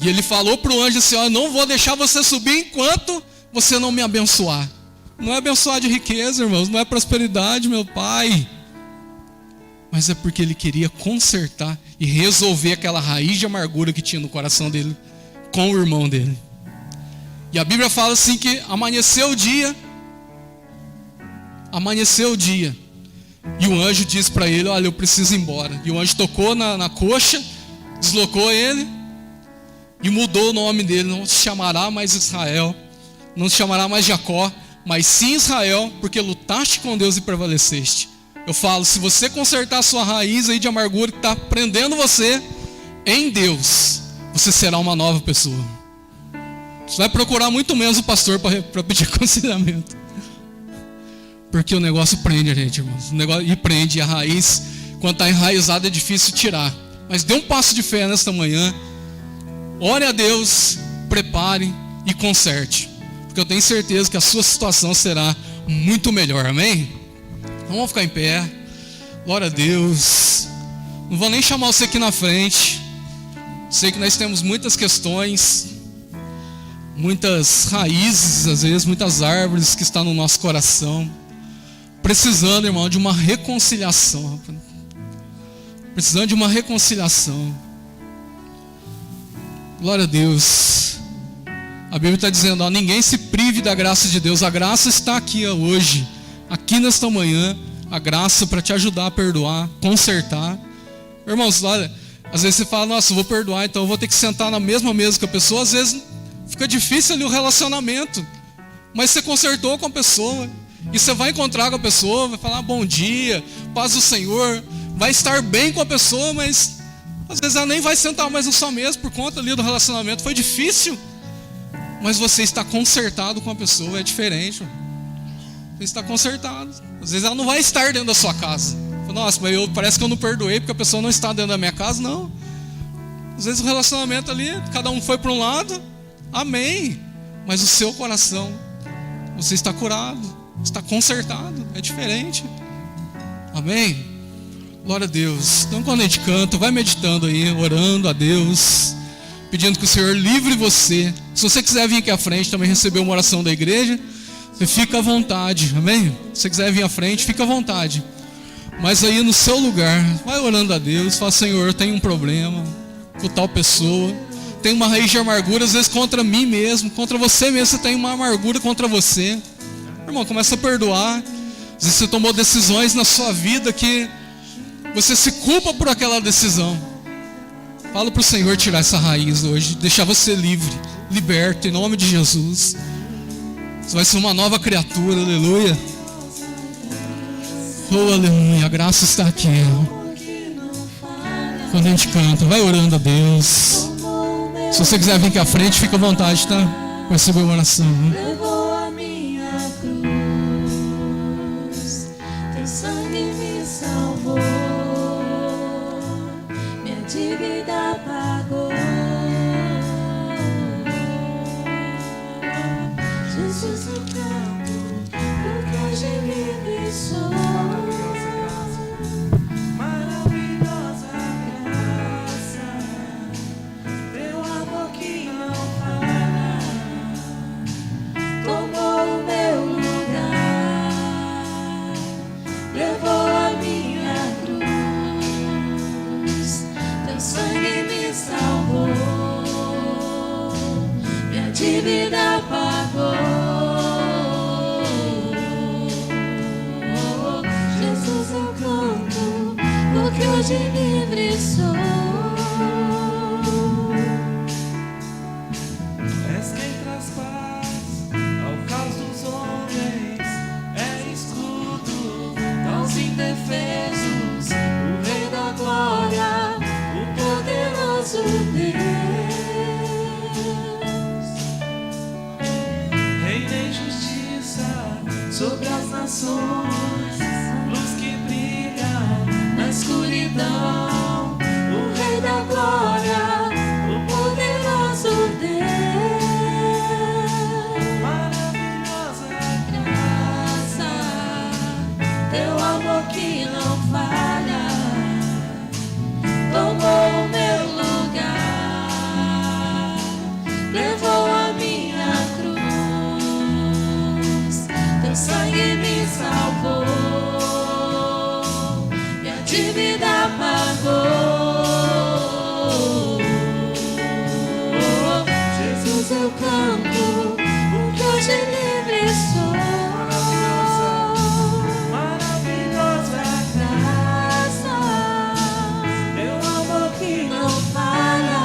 E ele falou para o anjo assim, ó, não vou deixar você subir enquanto você não me abençoar. Não é abençoar de riqueza, irmãos, não é prosperidade, meu pai. Mas é porque ele queria consertar e resolver aquela raiz de amargura que tinha no coração dele com o irmão dele. E a Bíblia fala assim que amanheceu o dia, e o anjo disse para ele, olha, eu preciso ir embora. E o anjo tocou na coxa, deslocou ele e mudou o nome dele. Não se chamará mais Israel, não se chamará mais Jacó, mas sim Israel, porque lutaste com Deus e prevaleceste. Eu falo, se você consertar a sua raiz aí de amargura que está prendendo você em Deus, você será uma nova pessoa. Você vai procurar muito menos o pastor para pedir aconselhamento. Porque o negócio prende a gente, irmãos. O negócio, e prende a raiz. Quando está enraizado é difícil tirar. Mas dê um passo de fé nesta manhã. Ore a Deus, prepare e conserte. Porque eu tenho certeza que a sua situação será muito melhor, amém? Então vamos ficar em pé. Glória a Deus. Não vou nem chamar você aqui na frente. Sei que nós temos muitas questões, muitas raízes, às vezes, muitas árvores que estão no nosso coração. Precisando, irmão, de uma reconciliação. Precisando de uma reconciliação. Glória a Deus. A Bíblia está dizendo, ó, ninguém se prive da graça de Deus. A graça está aqui ó, hoje, aqui nesta manhã. A graça para te ajudar a perdoar, consertar. Irmãos, olha, às vezes você fala, nossa, eu vou perdoar, então eu vou ter que sentar na mesma mesa com a pessoa. Às vezes fica difícil ali o relacionamento. Mas você consertou com a pessoa. E você vai encontrar com a pessoa, vai falar bom dia, paz do Senhor. Vai estar bem com a pessoa, mas às vezes ela nem vai sentar mais na sua mesa por conta ali do relacionamento. Foi difícil. Mas você está consertado com a pessoa, é diferente. Você está consertado. Às vezes ela não vai estar dentro da sua casa. Nossa, mas parece que eu não perdoei porque a pessoa não está dentro da minha casa. Não. Às vezes o relacionamento ali, cada um foi para um lado. Amém. Mas o seu coração, você está curado, está consertado. É diferente. Amém. Glória a Deus. Então quando a gente canta, vai meditando aí, orando a Deus, pedindo que o Senhor livre você. Se você quiser vir aqui à frente também receber uma oração da igreja, você fica à vontade, amém? Se você quiser vir à frente, fica à vontade. Mas aí no seu lugar, vai orando a Deus, fala, Senhor, eu tenho um problema com tal pessoa, tenho uma raiz de amargura, às vezes contra mim mesmo, contra você mesmo, você tem uma amargura contra você. Irmão, começa a perdoar. Às vezes você tomou decisões na sua vida que você se culpa por aquela decisão. Fala para o Senhor tirar essa raiz hoje, deixar você livre, liberto, em nome de Jesus. Você vai ser uma nova criatura, aleluia. Oh, aleluia, a graça está aqui. Quando a gente canta, vai orando a Deus. Se você quiser vir aqui à frente, fica à vontade, tá? Vai receber uma oração. Levou a minha cruz, teu sangue me salvou, minha dívida pagou. Jesus no campo, porque hoje livre sou. Maravilhosa graça, teu amor que não falha, tomou o meu lugar, levou a minha cruz, dívida pagou. Jesus, eu canto, porque hoje livre sou. És quem traz paz ao caos dos homens, é escudo aos indefesos, o Rei da Glória, o poderoso Deus. Reina em justiça sobre as nações, luz que brilha na escuridão, O Rei da Glória, o poderoso Deus. maravilhosa Graça, teu amor que não falha, tomou o meu lugar, levou a minha cruz, teu sangue me salvou, minha dívida pagou. Jesus, eu canto, porque hoje livre sou. maravilhosa Graça, teu amor que não falha,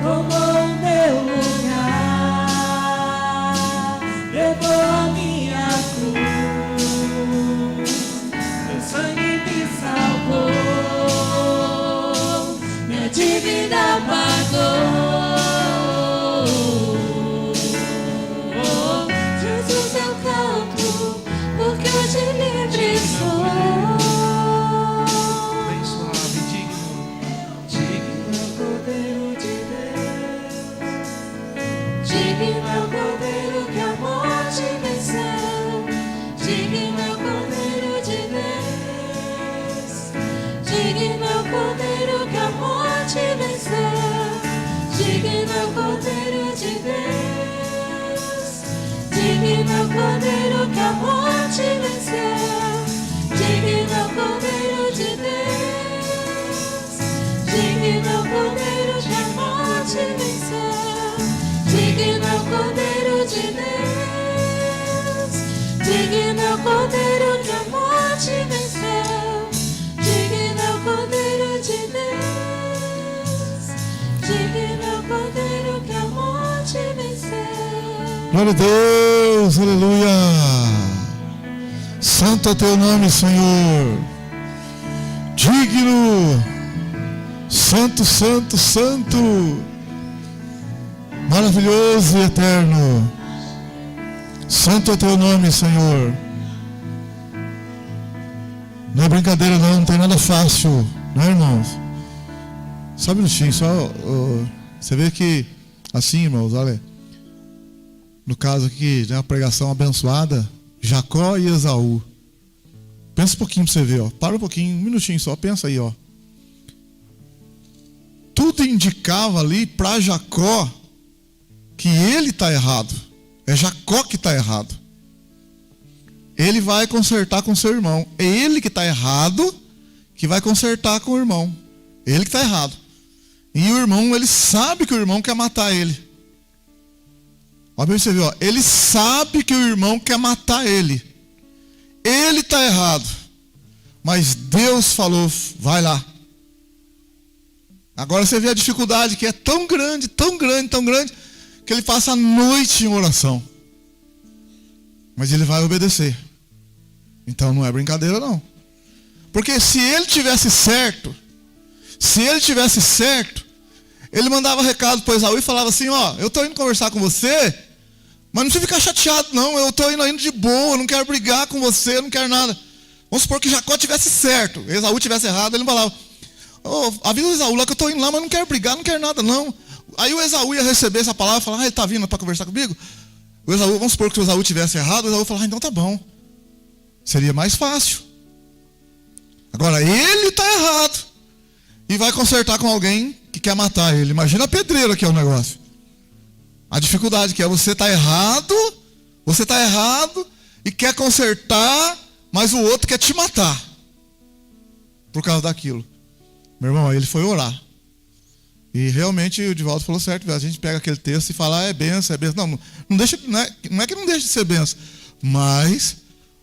tomou o meu lugar, levou a minha cruz, teu sangue me salvou, minha dívida pagou. Jesus, eu canto, porque hoje livre sou. bem suave, digno é o Cordeiro de Deus. Digno é o Cordeiro que a morte venceu. Digno é o Cordeiro de Deus. Digno é o Cordeiro que a morte venceu. Digno é o Cordeiro de Deus. Digno é o Cordeiro que a morte venceu. Digno é o Cordeiro de Deus. Digno é o Cordeiro que a morte venceu. Digno é o Cordeiro de Deus. Digno é o Cordeiro que a morte venceu. Digno é o Cordeiro de Deus. Digno é o Cordeiro que a morte venceu. Glória a Deus, aleluia. Santo é teu nome, Senhor. Digno, santo, santo, santo, maravilhoso e eterno. Santo é teu nome, Senhor. Não é brincadeira não, não tem nada fácil, não é, irmãos? Só um minutinho, você vê que assim, irmãos, olha, no caso aqui, né, a pregação abençoada, Jacó e Esaú. Pensa um pouquinho para você ver, ó. Para um pouquinho, um minutinho só, pensa aí, ó. Tudo indicava ali para Jacó que ele está errado. É Jacó que está errado. Ele vai consertar com seu irmão. É ele que está errado, que vai consertar com o irmão. Ele que está errado. E o irmão, ele sabe que o irmão quer matar ele. Olha para você ver, ó. Ele sabe que o irmão quer matar ele. Ele está errado. Mas Deus falou, vai lá. Agora você vê a dificuldade que é tão grande, tão grande, tão grande, que ele passa a noite em oração. Mas ele vai obedecer. Então não é brincadeira não. Porque se ele tivesse certo, ele mandava recado para Esaú e falava assim, ó, eu estou indo conversar com você, mas não precisa ficar chateado não, eu estou indo de boa, eu não quero brigar com você, eu não quero nada. Vamos supor que Jacó tivesse certo, Esaú tivesse errado, ele não falava, avisa o Esaú lá que eu estou indo lá, mas não quero brigar, não quero nada não. Aí o Esaú ia receber essa palavra e falar, ele está vindo para conversar comigo? O Esaú, vamos supor que o Esaú tivesse errado, o Esaú ia falar, então tá bom. Seria mais fácil. Agora ele está errado. E vai consertar com alguém que quer matar ele. Imagina a pedreira que é o negócio. A dificuldade que é você está errado e quer consertar, mas o outro quer te matar. Por causa daquilo. Meu irmão, aí ele foi orar. E realmente o Divaldo falou certo, a gente pega aquele texto e fala, é benção, é benção. Não deixa, não é que não deixa de ser benção, mas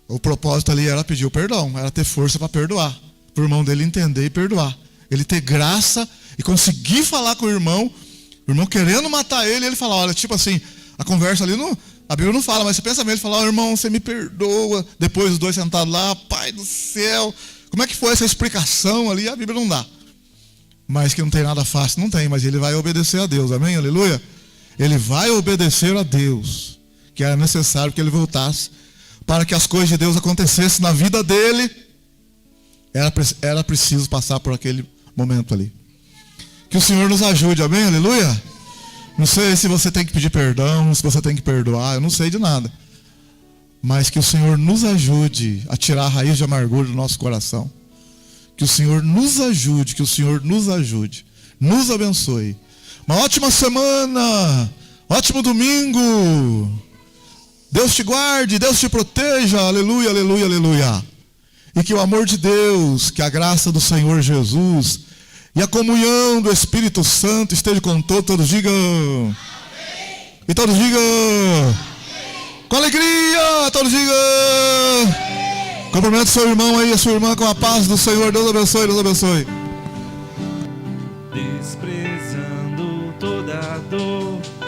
o propósito ali era pedir o perdão, era ter força para perdoar, para o irmão dele entender e perdoar. Ele ter graça e conseguir falar com o irmão querendo matar ele, e ele fala, olha, tipo assim, a conversa ali, a Bíblia não fala, mas você pensa mesmo, ele fala, irmão, você me perdoa, depois os dois sentados lá, Pai do céu, como é que foi essa explicação ali? A Bíblia não dá. Mas que não tem nada fácil, não tem, mas ele vai obedecer a Deus, amém? Aleluia? Ele vai obedecer a Deus, que era necessário que ele voltasse, para que as coisas de Deus acontecessem na vida dele, era preciso passar por aquele momento ali. Que o Senhor nos ajude, amém? Aleluia? Não sei se você tem que pedir perdão, se você tem que perdoar, eu não sei de nada. Mas que o Senhor nos ajude a tirar a raiz de amargura do nosso coração. Que o Senhor nos ajude, nos abençoe. Uma ótima semana, ótimo domingo. Deus te guarde, Deus te proteja, aleluia, aleluia, aleluia. E que o amor de Deus, que a graça do Senhor Jesus e a comunhão do Espírito Santo esteja com todos digam. Amém. E todos digam. Amém. Com alegria, todos digam. Amém. Cumprimento seu irmão aí, a sua irmã com a paz do Senhor. Deus abençoe, Deus abençoe.